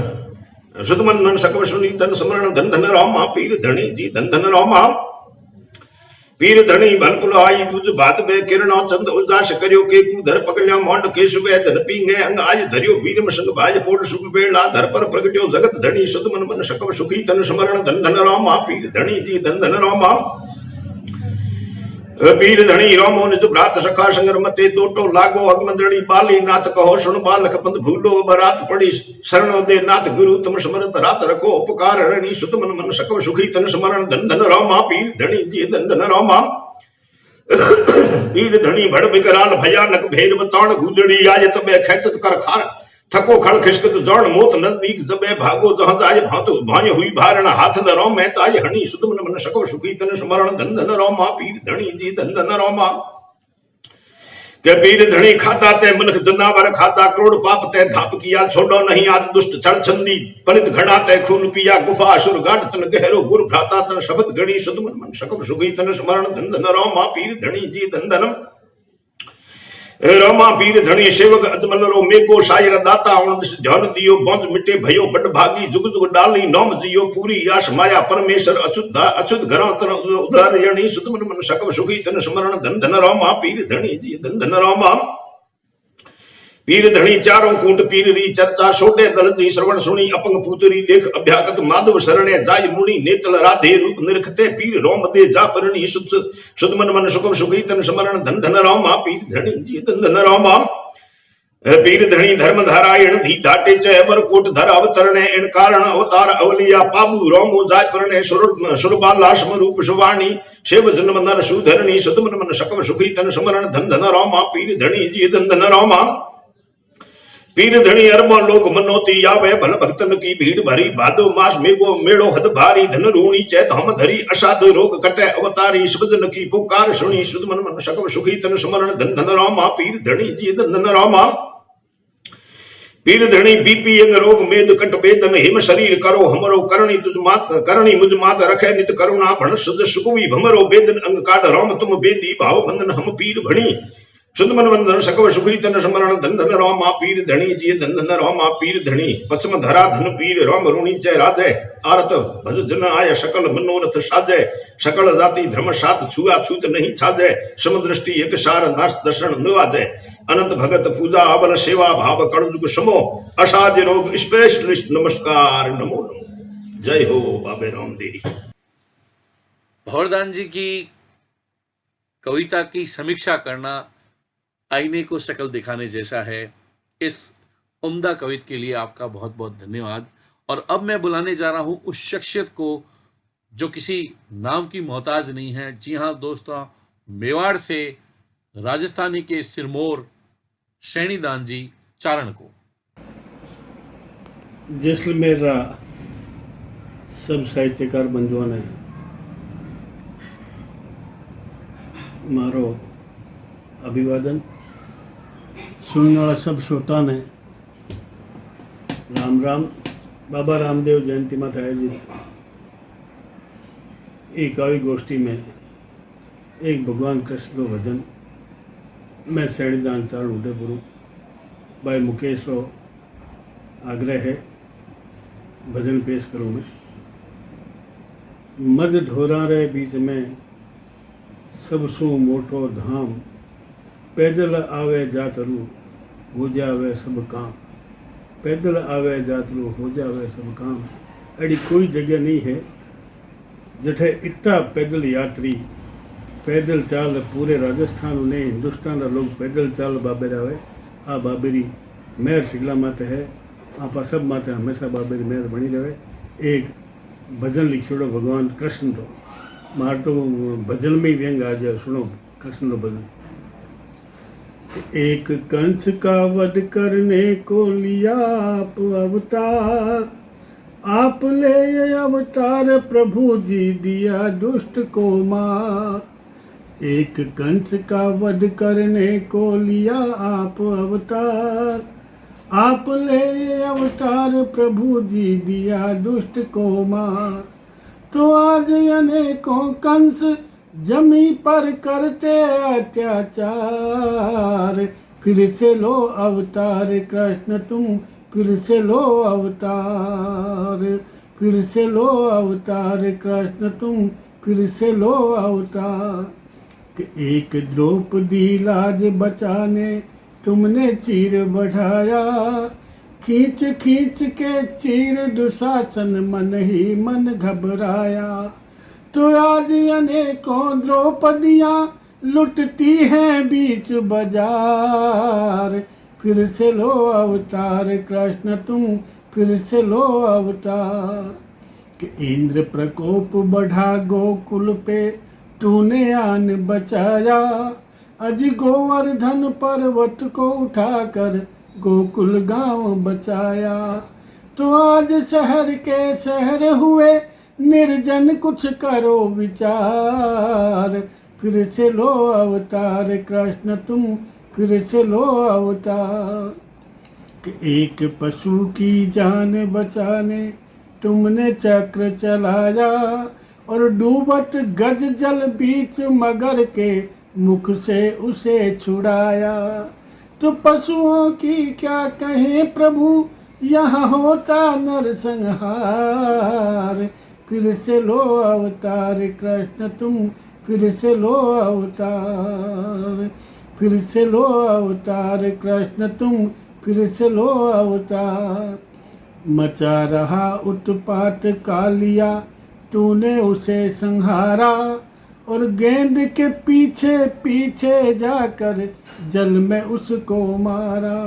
सुतमन मन सकव सुनी तन स्मरण धन धन रामा पीर धनी जी धन धन रामा पीर धनी भलपुल आई तुझ बात में किरणो चंद उदास करियो के कुधर पकड़िया मोंड केशवे धन पींगे अंग आज धरियो वीरम संग भाज पोड़ सुख बेला धर पर प्रगटियो जगत धनी सुध मन मन सकव सुखी तन स्मरण धन धन रामा पीर धनी जी धन धन रामा पीर धनी रामो निज भ्रात सखा संगर मते दोटो लागो अगमंदड़ी बाली नाथ कहो सुन बालक पंथ भूलो बरात पड़ी शरणो दे नाथ गुरु तुम स्मरत रात रखो उपकार रणि सुत मन मन सकव सुखी तन स्मरण धन धन रामा पीर धनी जी धन धन रामा पीर धनी भड़ विकराल भयानक भेर बताण गुदड़ी आय तबे खेचत कर खार थको खड़ खिसकत जौन मोत नजदीक जबे भागो जहां ताज भात भाय हुई भारण हाथ न राम मैं ताज हणी सुत मन मन सकव सुखी तन स्मरण धन धन रामा पीर धनी जी धन धन रामा के पीर धनी खाता ते मनख जनावर खाता करोड़ पाप ते धाप किया छोड़ो नहीं आद दुष्ट छड़ छंदी पलित घड़ा ते खून पिया गुफा असुर गाढ़ तन गहरो गुर भ्राता तन शब्द गणी सुत मन मन सकव सुखी तन स्मरण धन धन रामा पीर धनी जी धन धनम रामा पीर धनी सेवक अजमलरो मेको शायर दाता ध्यान दियो बंद मिटे भयो बड़ भागी जुग जुग डाली नौम जियो पूरी आश माया परमेश्वर अचुत अचुत घरों तन उधार यणी सुत मन मन सकव सुखी तन स्मरण धन धन रामा पीर धनी जी धन धन रामा पीर धनी चारों कूट पीर री चर्चा सोडे दल जी श्रवण सुनी अपंग पुतरी देख अभ्यागत माधव शरणे जाय मुनि नेतल राधे रूप निरखते पीर रोम दे जा परणी सुध मन मन सुख सुखी तन स्मरण धन धन रामा पीर धनी जी धन धन रामा पीर धनी धर्म धारायण धी धाटे चर कोट धर अवतरणे इन कारण अवतार अवलिया पाबू रोमो जाय परणे सुरबाला सम रूप सुवाणी शिव जन्म नर सुधरणी सुध मन मन सकव सुखी तन स्मरण धन धन रामा पीर धनी जी धन धन रामा पीर धनी अरबों लोग मनोती यावे भल भक्तन की भीड़ भरी भादो मास मेघो मेड़ो हद भारी धन रूणी चैत हम धरी असाध रोग कटे अवतारी शिवजन की पुकार सुनी सुध मन मन सकव सुखी तन स्मरण धन धन रामा पीर धनी जी धन धन रामा पीर धणी बीपी अंग रोग मेद कट बेदन हिम शरीर करो हमरो करणी तुझ मात करणी मुझ मात रखे नित करुणा भण सुध सुकुवी भमरो बेदन अंग काट राम तुम बेदी भाव बंधन हम पीर भणी शुद्ध मन वंदन सकव सुखी तन स्मरण धन धन राम आ पीर धणी जी धन धन राम आ पीर धणी पश्चिम धरा धन पीर राम ऋणी जय राजय आरत भज जन आय सकल मनोरथ साजय सकल जाति धर्म सात छुआ छूत नहीं छाजय समदृष्टि एक सार नाश दर्शन नवाजय अनंत भगत पूजा अबल सेवा भाव कड़जुग समो असाध्य रोग स्पेशलिस्ट नमस्कार नमो नमो जय हो बाबे रामदेव। भवरदान जी की कविता की समीक्षा करना आईने को शक्ल दिखाने जैसा है। इस उम्दा कविता के लिए आपका बहुत बहुत धन्यवाद। और अब मैं बुलाने जा रहा हूं उस शख्सियत को जो किसी नाम की मोहताज नहीं है। जी हाँ दोस्तों, मेवाड़ से राजस्थानी के सिरमौर श्रेणीदान जी चारण को। जैसलमेर सब साहित्यकार बंधुओं ने मारो अभिवादन। सुनने वाला सब श्रोता ने राम राम। बाबा रामदेव जयंती माता आयोजित एक काव्य गोष्ठी में एक भगवान कृष्ण को भजन मैं श्रेणीदान चारण उदयपुर भाई मुकेश रो आग्रह है भजन पेश करूँ मैं। मज ढोरा रे बीच में सब सु मोटो धाम पैदल आवे जातरू हो जावे सब काम। पैदल आवे जातरू हो जावे सब काम। अड़ी कोई जगह नहीं है जठे इतना पैदल यात्री पैदल चाल पूरे राजस्थान ने हिंदुस्तान का लोग पैदल चाल बाबे रहे। आ बाबेरी मेहर शिगला माते है। आप सब माते हमेशा बाबेरी मेहर बनी रहे। एक भजन लिखियोड़ो भगवान कृष्ण रो मार तो भजन में ही व्यंग आ जाए। सुनो कृष्ण रो भजन। एक कंस का वध करने को लिया आप अवतार। आप ले ये अवतार प्रभु जी दिया दुष्ट को मार। एक कंस का वध करने को लिया आप अवतार। आप ले ये अवतार प्रभु जी दिया दुष्ट को मार। तो आज अनेकों कंस जमी पर करते अत्याचार। फिर से लो अवतार कृष्ण तुम फिर से लो अवतार। फिर से लो अवतार कृष्ण तुम फिर से लो अवतार। एक द्रौपदी लाज बचाने तुमने चीर बढ़ाया। खींच खींच के चीर दुशासन मन ही मन घबराया। तो आज अनेकों द्रौपदियाँ लुटती हैं बीच बाजार। फिर से लो अवतार कृष्ण तुम फिर से लो अवतार। कि इंद्र प्रकोप बढ़ा गोकुल पे तूने आन बचाया। अज गोवर्धन पर्वत को उठाकर गोकुल गांव बचाया। तो आज शहर के शहर हुए निर्जन कुछ करो विचार। फिर से लो अवतार कृष्ण तुम फिर से लो अवतार। एक पशु की जान बचाने तुमने चक्र चलाया। और डूबत गज जल बीच मगर के मुख से उसे छुड़ाया। तो पशुओं की क्या कहें प्रभु यहाँ होता नरसंहार। फिर से लो अवतार कृष्ण तुम फिर से लो अवतार। फिर से लो अवतार कृष्ण तुम फिर से लो अवतार। मचा रहा उत्पात कालिया तूने उसे संहारा। और गेंद के पीछे पीछे जाकर जल में उसको मारा।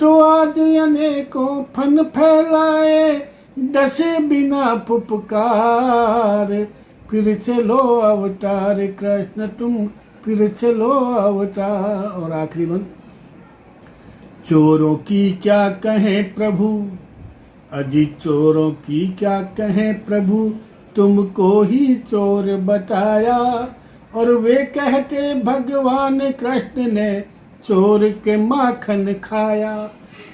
तो आज अनेकों फन फैलाए डसे बिना फुफकार। फिर से लो अवतार कृष्ण तुम फिर से लो अवतार। और आखिरी बंद। चोरों की क्या कहें प्रभु अजी चोरों की क्या कहें प्रभु तुमको ही चोर बताया। और वे कहते भगवान कृष्ण ने चोर के माखन खाया।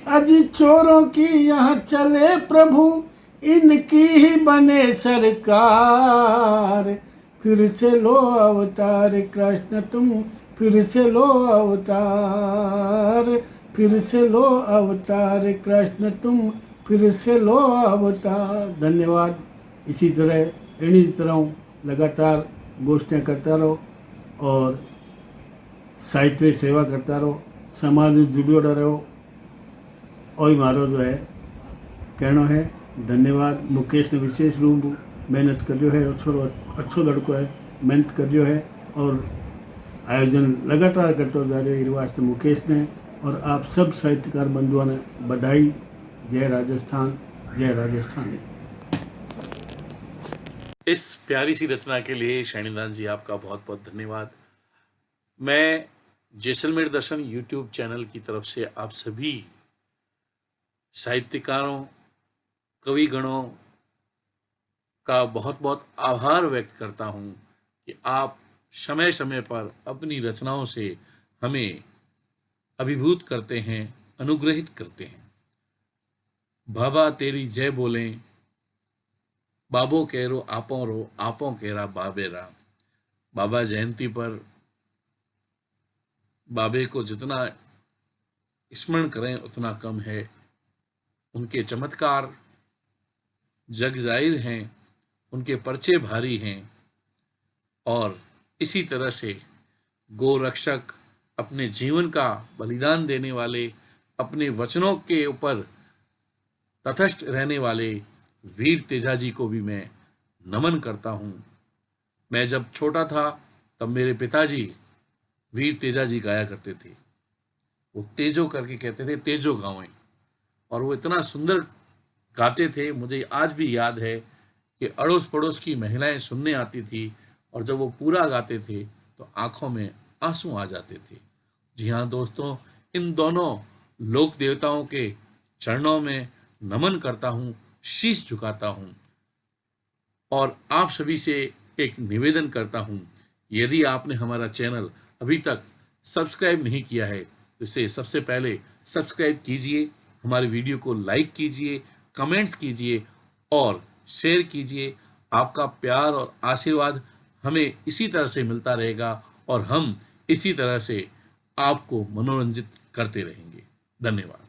अजी चोरों की यहाँ चले प्रभु, इनकी ही बने सरकार। फिर से लो अवतार कृष्ण तुम, फिर से लो अवतार, फिर से लो अवतार कृष्ण तुम, फिर से लो अवतार। धन्यवाद। इसी तरह इन्हीं तरह लगातार गोष्ठियाँ करता रहो और साहित्य सेवा करता रहो, समाज में जुड़ोड़ा रहो। और मारो जो है कहना है धन्यवाद। मुकेश ने विशेष रूप मेहनत करियो है, अच्छो लड़को है, मेहनत करियो है और आयोजन लगातार करते जा रहे हैं वास्ते मुकेश ने और आप सब साहित्यकार बंधुओं ने बधाई। जय राजस्थान, जय राजस्थान। इस प्यारी सी रचना के लिए शैनीदान जी आपका बहुत बहुत धन्यवाद। मैं जैसलमेर दर्शन यूट्यूब चैनल की तरफ से आप सभी साहित्यकारों, कविगणों का बहुत बहुत आभार व्यक्त करता हूँ कि आप समय समय पर अपनी रचनाओं से हमें अभिभूत करते हैं, अनुग्रहित करते हैं। बाबा तेरी जय बोलें, बाबो कह आपो केरा बाबेरा। बाबा जयंती पर बाबे को जितना स्मरण करें उतना कम है। उनके चमत्कार जग जाहिर हैं, उनके पर्चे भारी हैं और इसी तरह से गोरक्षक, अपने जीवन का बलिदान देने वाले, अपने वचनों के ऊपर तटस्थ रहने वाले वीर तेजाजी को भी मैं नमन करता हूँ। मैं जब छोटा था तब मेरे पिताजी वीर तेजाजी गाया करते थे। वो तेजो करके कहते थे, तेजो गावें, और वो इतना सुंदर गाते थे। मुझे आज भी याद है कि अड़ोस पड़ोस की महिलाएं सुनने आती थी और जब वो पूरा गाते थे तो आंखों में आंसू आ जाते थे। जी हाँ दोस्तों, इन दोनों लोक देवताओं के चरणों में नमन करता हूँ, शीश झुकाता हूँ और आप सभी से एक निवेदन करता हूँ, यदि आपने हमारा चैनल अभी तक सब्सक्राइब नहीं किया है तो इसे सबसे पहले सब्सक्राइब कीजिए, हमारे वीडियो को लाइक कीजिए, कमेंट्स कीजिए और शेयर कीजिए। आपका प्यार और आशीर्वाद हमें इसी तरह से मिलता रहेगा और हम इसी तरह से आपको मनोरंजित करते रहेंगे। धन्यवाद।